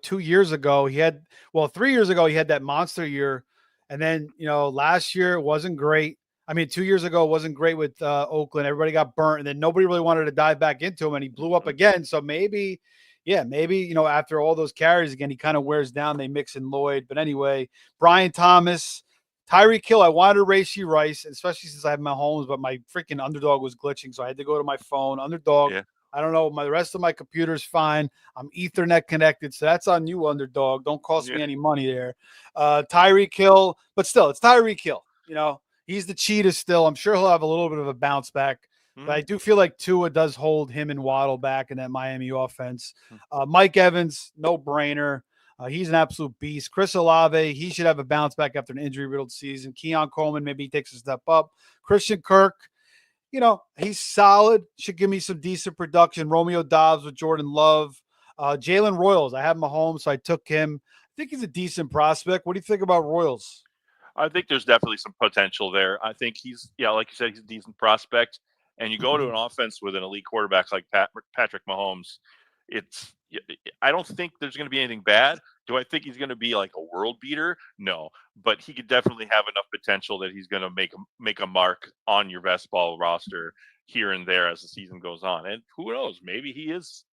2 years ago. 3 years ago, he had that monster year. And then, last year it wasn't great. I mean, 2 years ago, it wasn't great with Oakland. Everybody got burnt, and then nobody really wanted to dive back into him, and he blew up again. So maybe, after all those carries again, he kind of wears down. They mix in Lloyd. But anyway, Brian Thomas, Tyreek Hill. I wanted to race you Rice, especially since I have Mahomes, but my freaking Underdog was glitching, so I had to go to my phone. Underdog. Yeah. I don't know. The rest of my computer's fine. I'm Ethernet connected, so that's on you, Underdog. Don't cost me any money there. Tyreek Hill, but still, it's Tyreek Hill. He's the cheetah still. I'm sure he'll have a little bit of a bounce back. But I do feel like Tua does hold him and Waddle back in that Miami offense. Mike Evans, no-brainer. He's an absolute beast. Chris Olave, he should have a bounce back after an injury-riddled season. Keon Coleman, maybe he takes a step up. Christian Kirk, he's solid. Should give me some decent production. Romeo Dobbs with Jordan Love. Jalen Royals, I have Mahomes, so I took him. I think he's a decent prospect. What do you think about Royals? I think there's definitely some potential there. I think he's, like you said, he's a decent prospect. And you go to an offense with an elite quarterback like Patrick Mahomes, it's. I don't think there's going to be anything bad. Do I think he's going to be like a world beater? No, but he could definitely have enough potential that he's going to make a mark on your best ball roster here and there as the season goes on. And who knows? Maybe he is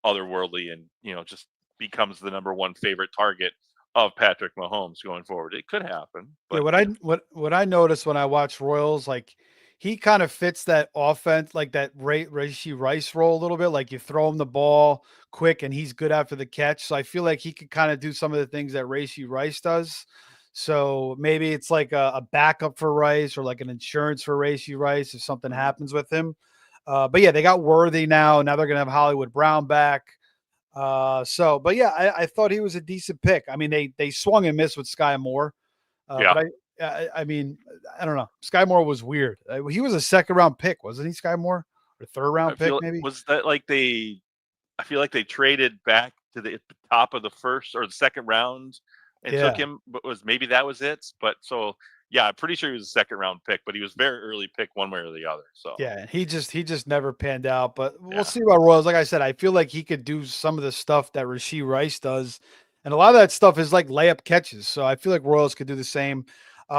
otherworldly and just becomes the number one favorite target of Patrick Mahomes going forward. It could happen. Yeah, But what I noticed when I watch Royals, like he kind of fits that offense, like that Rashee Rice role a little bit. Like you throw him the ball quick, and he's good after the catch. So I feel like he could kind of do some of the things that Rashee Rice does. So maybe it's like a backup for Rice or like an insurance for Rashee Rice if something happens with him. But yeah, they got Worthy now. Now they're gonna have Hollywood Brown back. But yeah, I thought he was a decent pick. I mean, they swung and missed with Sky Moore. yeah, But I mean, I don't know. Sky Moore was weird. He was a second round pick, wasn't he? Sky Moore or third round pick, maybe. was that like I feel like they traded back to the top of the first or the second round and took Yeah, him, but maybe that was it. But so yeah, I'm pretty sure he was a second round pick, but he was very early pick one way or the other. So yeah. He just never panned out. But we'll yeah, see about Royals. Like I said, I feel like he could do some of the stuff that Rashee Rice does, and a lot of that stuff is like layup catches. So I feel like Royals could do the same.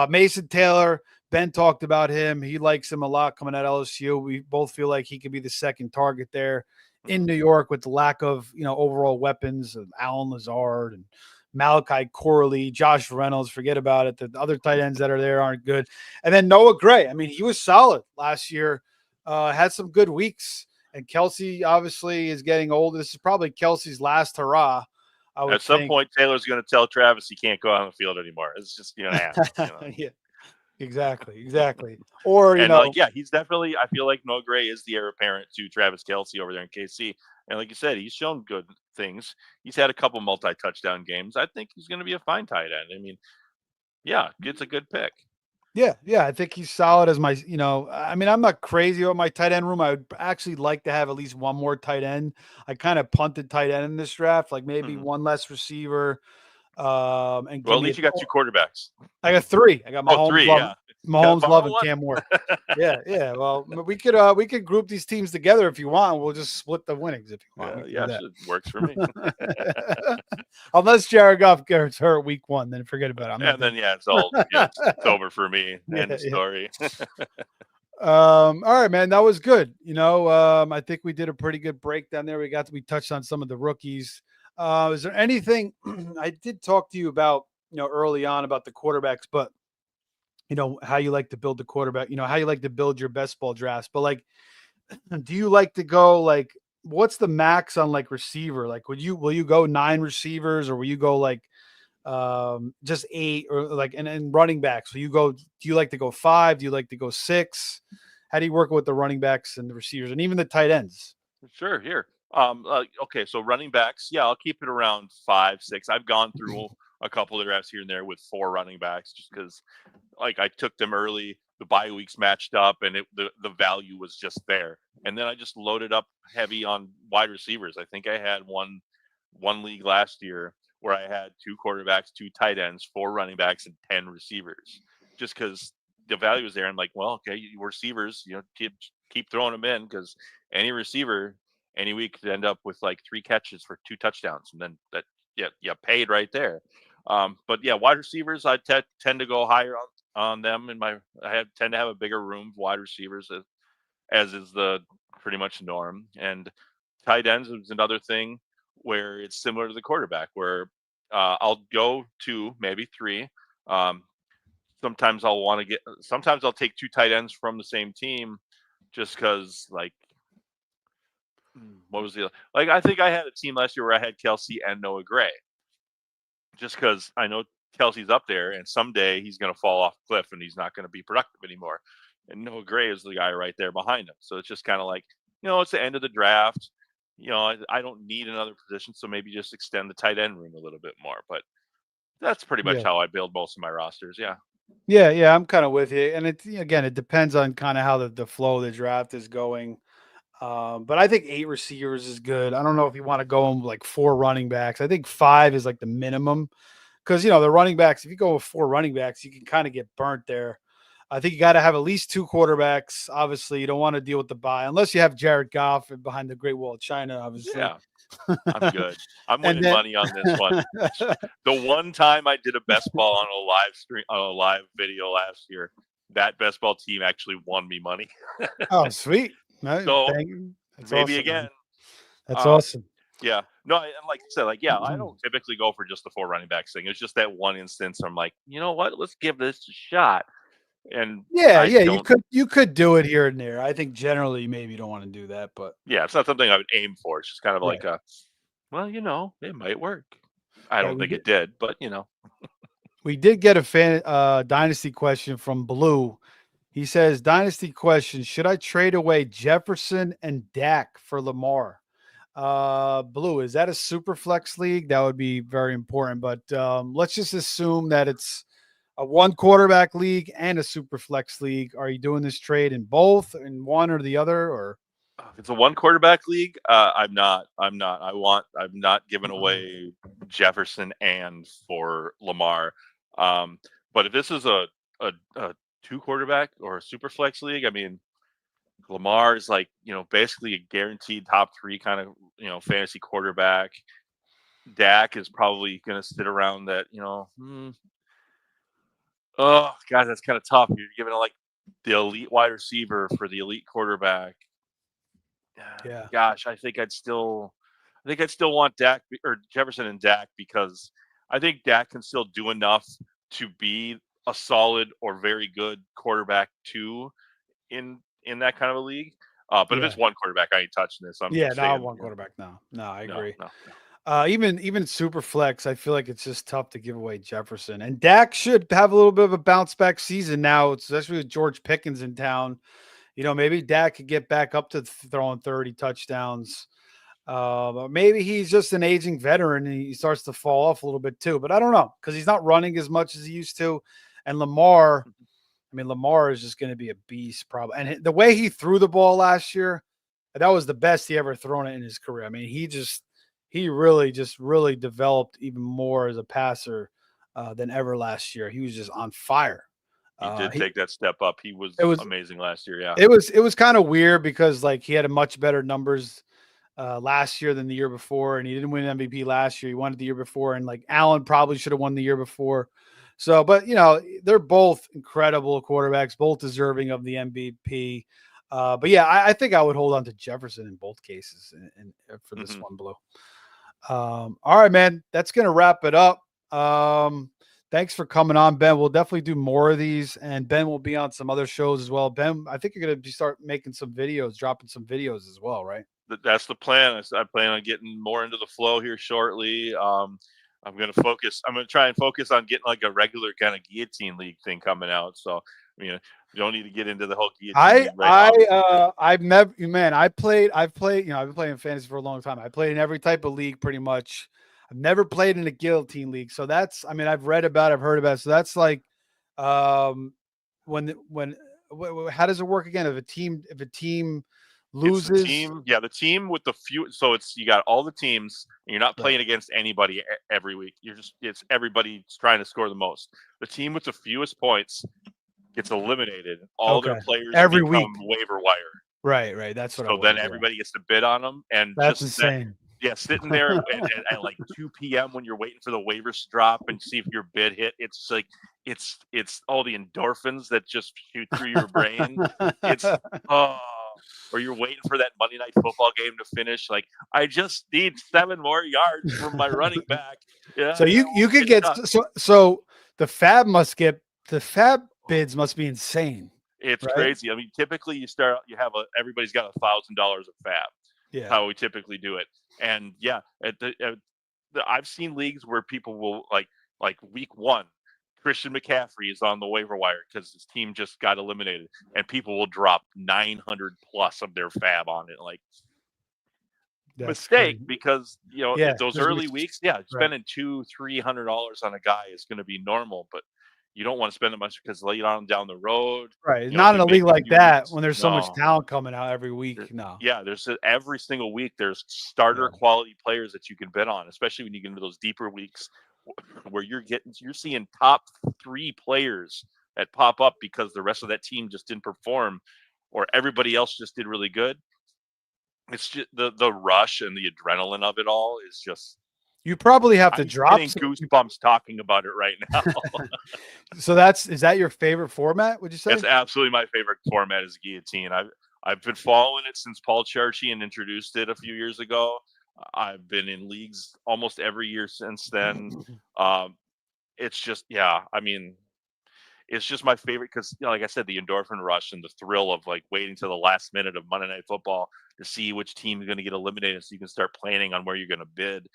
Mason Taylor. Ben talked about him. He likes him a lot coming out of LSU. We both feel like he could be the second target there in New York with the lack of overall weapons of Alan Lazard and Malachi Corley, Josh Reynolds. Forget about it. The other tight ends that are there aren't good. And then Noah Gray. I mean, he was solid last year. Had some good weeks. And Kelsey obviously is getting older. This is probably Kelsey's last hurrah, I would at some think. point Taylor's going to tell Travis he can't go on the field anymore. It's just going to happen. Yeah, exactly. Or And he's definitely. I feel like Noah Gray is the heir apparent to Travis Kelsey over there in KC. And like you said, he's shown good things. He's had a couple multi-touchdown games. I think he's going to be a fine tight end. I mean, yeah, it's a good pick. Yeah, I think he's solid as I mean, I'm not crazy about my tight end room. I would actually like to have at least one more tight end. I kind of punted tight end in this draft, like maybe Mm-hmm. one less receiver. And Well, give at me least you got two quarterbacks. I got three. I got Oh, Mahomes, three, yeah. Can I Love, borrow and one? Cam Moore. Yeah. Well, we could group these teams together if you want. We'll just split the winnings if you want. We can do that. It works for me. Unless Jared Goff gets hurt week one, then forget about it. And then it's all it's over for me. End of story. All right, man, that was good. I think we did a pretty good breakdown there. We touched on some of the rookies. Is there anything I did talk to you about, early on about the quarterbacks, but how you like to build the quarterback, how you like to build your best ball drafts, but like, do you like to go like, what's the max on like receiver? Like, will you go 9 receivers or will you go like, just 8 or like, and running backs? Do you like to go 5? Do you like to go 6? How do you work with the running backs and the receivers and even the tight ends? Sure, here. Okay, so running backs, yeah, I'll keep it around 5, 6. I've gone through a couple of drafts here and there with 4 running backs just because like I took them early, the bye weeks matched up, and the value was just there. And then I just loaded up heavy on wide receivers. I think I had one league last year where I had 2 quarterbacks, 2 tight ends, 4 running backs, and 10 receivers. Just because the value is there. I'm like, well, okay, receivers, keep throwing them in because any receiver any week could end up with like 3 catches for 2 touchdowns, and then that paid right there. But yeah, wide receivers, I tend to go higher on them. Tend to have a bigger room of wide receivers as is the pretty much norm. And tight ends is another thing where it's similar to the quarterback, where I'll go 2, maybe 3. Sometimes Sometimes I'll take 2 tight ends from the same team, just because like. What was the like? I think I had a team last year where I had Kelsey and Noah Gray, just because I know Kelsey's up there, and someday he's going to fall off a cliff and he's not going to be productive anymore. And Noah Gray is the guy right there behind him. So it's just kind of like, it's the end of the draft. I don't need another position, so maybe just extend the tight end room a little bit more. But that's pretty much Yeah. how I build most of my rosters. Yeah. Yeah, I'm kind of with you. And it depends on kind of how the flow of the draft is going. But I think 8 receivers is good. I don't know if you want to go on like 4 running backs. I think 5 is like the minimum because the running backs. If you go with 4 running backs, you can kind of get burnt there. I think you got to have at least 2 quarterbacks. Obviously, you don't want to deal with the bye unless you have Jared Goff behind the Great Wall of China. Obviously, Yeah, I'm good. I'm and winning then money on this one. The one time I did a best ball on a live stream, on a live video last year, that best ball team actually won me money. oh, sweet. No, So thank you. That's maybe awesome, man. again. That's Um, awesome. yeah, no, and like I said, like I don't typically go for just the 4 running backs thing. It's just that one instance. I'm like, you know what? Let's give this a shot. And Yeah, I yeah, don't. you could do it here and there. I think generally maybe you don't want to do that, but Yeah, it's not something I would aim for. It's just kind of right, like a, well, it might work. I right. don't think it did, but We did get a fan dynasty question from Blue. He says, "Dynasty question: should I trade away Jefferson and Dak for Lamar?" Blue, is that a super flex league? That would be very important. But let's just assume that it's a 1 quarterback league and a super flex league. Are you doing this trade in both, in one or the other, or? if it's a 1 quarterback league, I'm not. I'm not. I'm not giving away Jefferson and for Lamar. Um, but if this is a 2 quarterback or a super flex league, I mean, Lamar is like, basically a guaranteed top 3 kind of, fantasy quarterback. Dak is probably going to sit around that, oh, God, that's kind of tough. You're giving it like the elite wide receiver for the elite quarterback. Yeah, Gosh, I think I'd still want Dak or Jefferson and Dak because I think Dak can still do enough to be a solid or very good quarterback too in that kind of a league. But if yeah, it's 1 quarterback, I ain't touching this. I'm yeah. Not staying. 1 quarterback. No, no, I No, agree. no, no. Even super flex, I feel like it's just tough to give away Jefferson. And Dak should have a little bit of a bounce back season now, especially with George Pickens in town. Maybe Dak could get back up to throwing 30 touchdowns. But maybe he's just an aging veteran and he starts to fall off a little bit too. But I don't know because he's not running as much as he used to. And Lamar, I mean, Lamar is just going to be a beast, probably. And the way he threw the ball last year, that was the best he ever thrown it in his career. I mean, he really developed even more as a passer than ever last year. He was just on fire. He did He take that step up. He it was was amazing last year. Yeah. it was kind of weird because like he had a much better numbers last year than the year before, and he didn't win MVP last year. He won it the year before, and like Allen probably should have won the year before. So, but they're both incredible quarterbacks, both deserving of the MVP. But yeah, I think I would hold on to Jefferson in both cases, and for this one, Blue. All right, man, that's gonna wrap it up. Thanks for coming on, Ben. We'll definitely do more of these, and Ben will be on some other shows as well. Ben, I think you're gonna start making some videos, dropping some videos as well, right? That's the plan. I plan on getting more into the flow here shortly. I'm going to focus. I'm going to try and focus on getting like a regular kind of guillotine league thing coming out. So, I mean, you don't need to get into the whole guillotine league right now. I've never, man, I've played, I've been playing fantasy for a long time. I played in every type of league pretty much. I've never played in a guillotine league. So that's, I mean, I've read about it, I've heard about it. So that's like, um, how does it work again? If a team It's the loses, team. Yeah, the team with the few. So you got all the teams, and you're not playing right. against anybody every week. It's everybody trying to score the most. The team with the fewest points gets eliminated. All their Okay. players Every become week. waiver wire. Right. That's what it So then was. Yeah. everybody gets to bid on them, and That's just that, insane. yeah, sitting there at like 2 p.m. when you're waiting for the waivers to drop and see if your bid hit. It's like it's all the endorphins that just shoot through your brain. It's oh, or you're waiting for that Monday Night Football game to finish. Like I just need 7 more yards from my running back. Yeah, So you could get so the fab bids must be insane, it's right? crazy. I mean, typically you have everybody's got $1,000 of fab. Yeah. How we typically do it. And yeah, I've seen leagues where people will like week 1, Christian McCaffrey is on the waiver wire because his team just got eliminated, and people will drop 900 plus of their fab on it. Like That's mistake crazy. because Yeah, those there's early weeks, yeah, right. spending $200-300 on a guy is going to be normal, but you don't want to spend it much because later on down the road, Right. if Not in you a make league a like few that weeks, when there's so much no. talent coming out every week. No. Yeah, every single week there's starter Yeah. quality players that you can bet on, especially when you get into those deeper weeks where you're seeing top 3 players that pop up because the rest of that team just didn't perform, or everybody else just did really good. It's just the rush and the adrenaline of it all is just. You probably have to I'm drop getting some. goosebumps talking about it right now. So is that your favorite format? Would you say? It's absolutely my favorite format is guillotine. I've been following it since Paul Charchian introduced it a few years ago. I've been in leagues almost every year since then. Um, it's just, yeah, I mean, it's just my favorite because, like I said, the endorphin rush and the thrill of like waiting to the last minute of Monday Night Football to see which team is going to get eliminated, so you can start planning on where you're going to bid,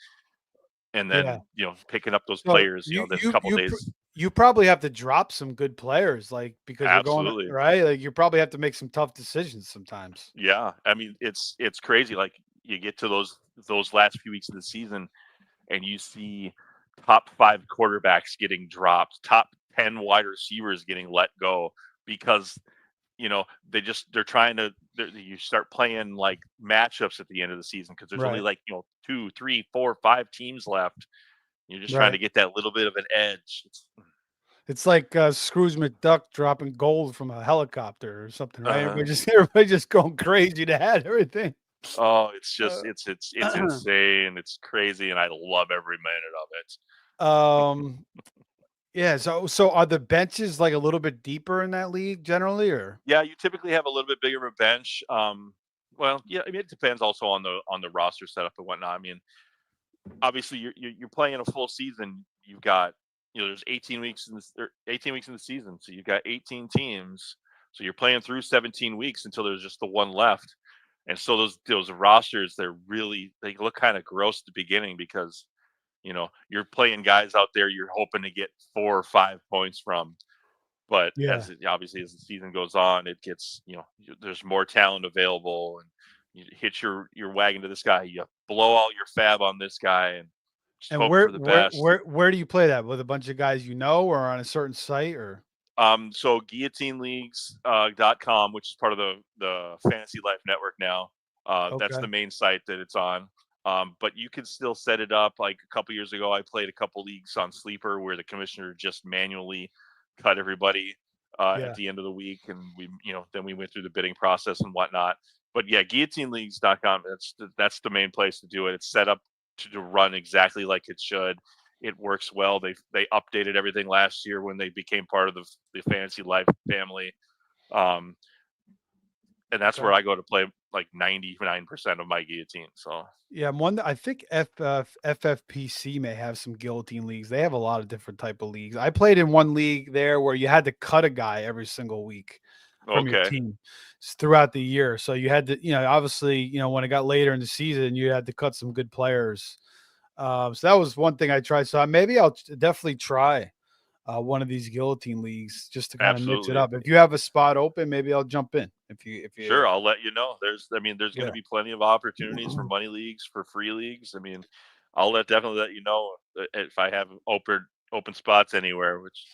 and Yeah. then picking up those So players. This couple days. you probably have to drop some good players, like because you're going Absolutely. right. Like you probably have to make some tough decisions sometimes. Yeah, I mean it's crazy. Like you get to those last few weeks of the season, and you see top 5 quarterbacks getting dropped, top 10 wide receivers getting let go because they're trying to. You start playing like matchups at the end of the season because there's only Right. like 2, 3, 4, 5 teams left. You're just trying to Right. get that little bit of an edge. It's like Scrooge McDuck dropping gold from a helicopter or something, right? Uh, Everybody just going crazy to have everything. oh, it's just Uh, it's insane. It's crazy, and I love every minute of it. um. Yeah. So are the benches like a little bit deeper in that league generally, or? Yeah, you typically have a little bit bigger of a bench. Well, yeah, I mean, it depends also on the roster setup and whatnot. I mean, obviously, you're playing a full season. You've got there's 18 weeks in this, 18 weeks in the season, so you've got 18 teams. So you're playing through 17 weeks until there's just the one left. And so those rosters, they look kind of gross at the beginning because you're playing guys out there you're hoping to get 4 or 5 points from. But Yeah. obviously as the season goes on, it gets there's more talent available, and you hit your wagon to this guy, you blow all your fab on this guy, and just And hope for the best. where do you play that with a bunch of guys or on a certain site or? So guillotineleagues.com, which is part of the Fantasy Life Network now. That's Okay. the main site that it's on. But you can still set it up. Like a couple years ago, I played a couple leagues on Sleeper where the commissioner just manually cut everybody at Yeah. the end of the week, and then we went through the bidding process and whatnot. But yeah, guillotineleagues.com. That's the main place to do it. It's set up to run exactly like it should. It works well. They updated everything last year when they became part of the Fantasy Life family, um, and that's Okay. where I go to play like 99% of my guillotine. So Yeah, I think FFPC may have some guillotine leagues. They have a lot of different type of leagues. I played in one league there where you had to cut a guy every single week from your okay, team throughout the year. So you had to, obviously, when it got later in the season, you had to cut some good players. So that was one thing I tried. So maybe I'll definitely try one of these guillotine leagues just to kind of mix it absolutely. up. If you have a spot open, maybe I'll jump in. If you Sure, I'll let you know. There's going to yeah. be plenty of opportunities for money leagues, for free leagues. I mean, I'll definitely let you know if I have open spots anywhere. Which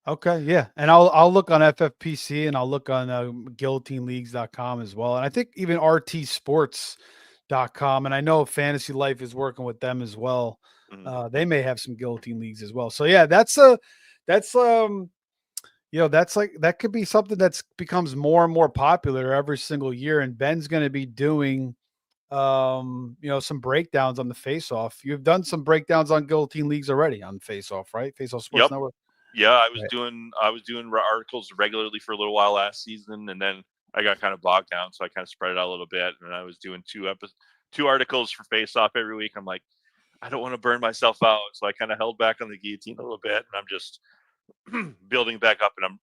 Okay, yeah. And I'll look on FFPC and I'll look on guillotineleagues.com as well. And I think even rtsports.com, and I know Fantasy Life is working with them as well. mm, They may have some guillotine leagues as well. So yeah, that's that's like that could be something that's becomes more and more popular every single year. And Ben's going to be doing some breakdowns on the Faceoff. You've done some breakdowns on guillotine leagues already on Faceoff, right? Faceoff Sports yep, Network. yeah, Right. I was doing articles regularly for a little while last season, and then I got kind of bogged down, so I kind of spread it out a little bit, and I was doing 2 articles for Face Off every week. I'm like, I don't want to burn myself out, so I kind of held back on the guillotine a little bit, and I'm just building back up, and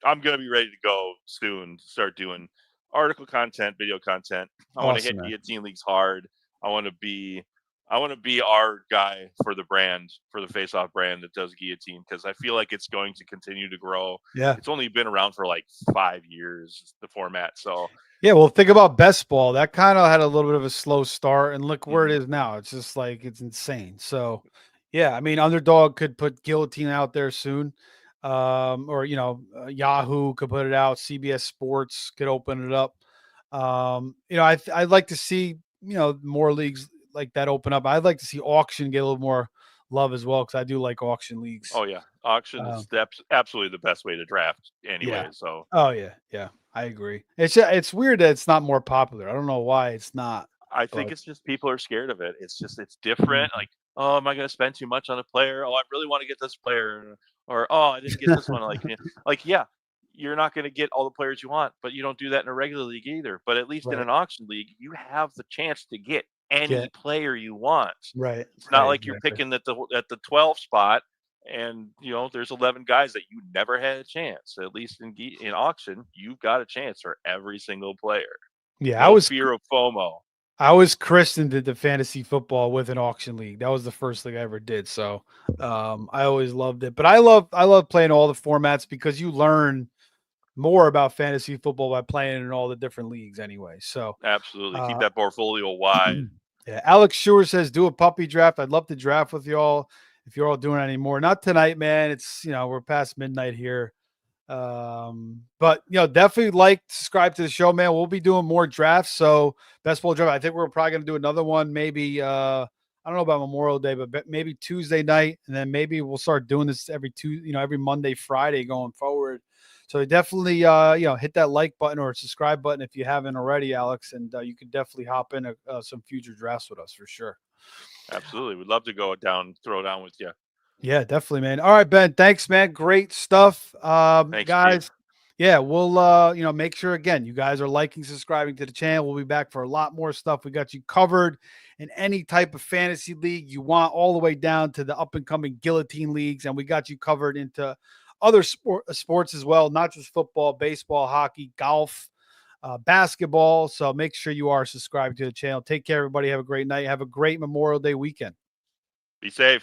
I'm gonna be ready to go soon. To start doing article content, video content. I want to Awesome, hit man. guillotine leagues hard. I want to be I want to be our guy for the brand, for the Face Off brand that does guillotine, because I feel like it's going to continue to grow. Yeah. It's only been around for like 5 years, the format. So Yeah, well, think about best ball. That kind of had a little bit of a slow start, and look where it mhm. is now. It's just like it's insane. So, yeah, I mean, Underdog could put guillotine out there soon, or Yahoo could put it out. CBS Sports could open it up. I'd like to see more leagues like that open up. I'd like to see auction get a little more love as well because I do like auction leagues. Oh yeah, auction is absolutely the best way to draft anyway. Yeah. So Oh yeah. I agree. It's weird that it's not more popular. I don't know why it's not, I think but it's just people are scared of it. It's Mhm. different. Like, oh, am I going to spend too much on a player? Oh, I really want to get this player, or oh, I didn't get this one. Like yeah, you're not going to get all the players you want, but you don't do that in a regular league either. But at least in right. an auction league, you have the chance to get any Get player you want. right. It's not Right. like you're Exactly. picking at the 12 spot, and there's 11 guys that you never had a chance. At least in auction, you've got a chance for every single player. Yeah. No fear of FOMO. I was christened into fantasy football with an auction league. That was the first thing I ever did. So I always loved it. But I love playing all the formats because you learn more about fantasy football by playing in all the different leagues anyway. So Absolutely. Keep uh, that portfolio wide. yeah, Alex Shore says do a puppy draft. I'd love to draft with y'all if you're all doing it anymore. Not tonight, man. It's we're past midnight here. But definitely subscribe to the show, man. We'll be doing more drafts. So best ball draft. I think we're probably gonna do another one, maybe I don't know about Memorial Day, but maybe Tuesday night, and then maybe we'll start doing this every Monday, Friday going forward. So definitely hit that like button or subscribe button if you haven't already, Alex, and you can definitely hop in some future drafts with us for sure. Absolutely. We'd love to throw down with you. Yeah, definitely, man. All right, Ben. Thanks, man. Great stuff. Thanks, Steve. Guys. Yeah, we'll make sure again you guys are liking, subscribing to the channel. We'll be back for a lot more stuff. We got you covered in any type of fantasy league you want, all the way down to the up and coming guillotine leagues, and we got you covered into other sports as well, not just football, baseball, hockey, golf, basketball. So make sure you are subscribed to the channel. Take care, everybody. Have a great night. Have a great Memorial Day weekend. Be safe.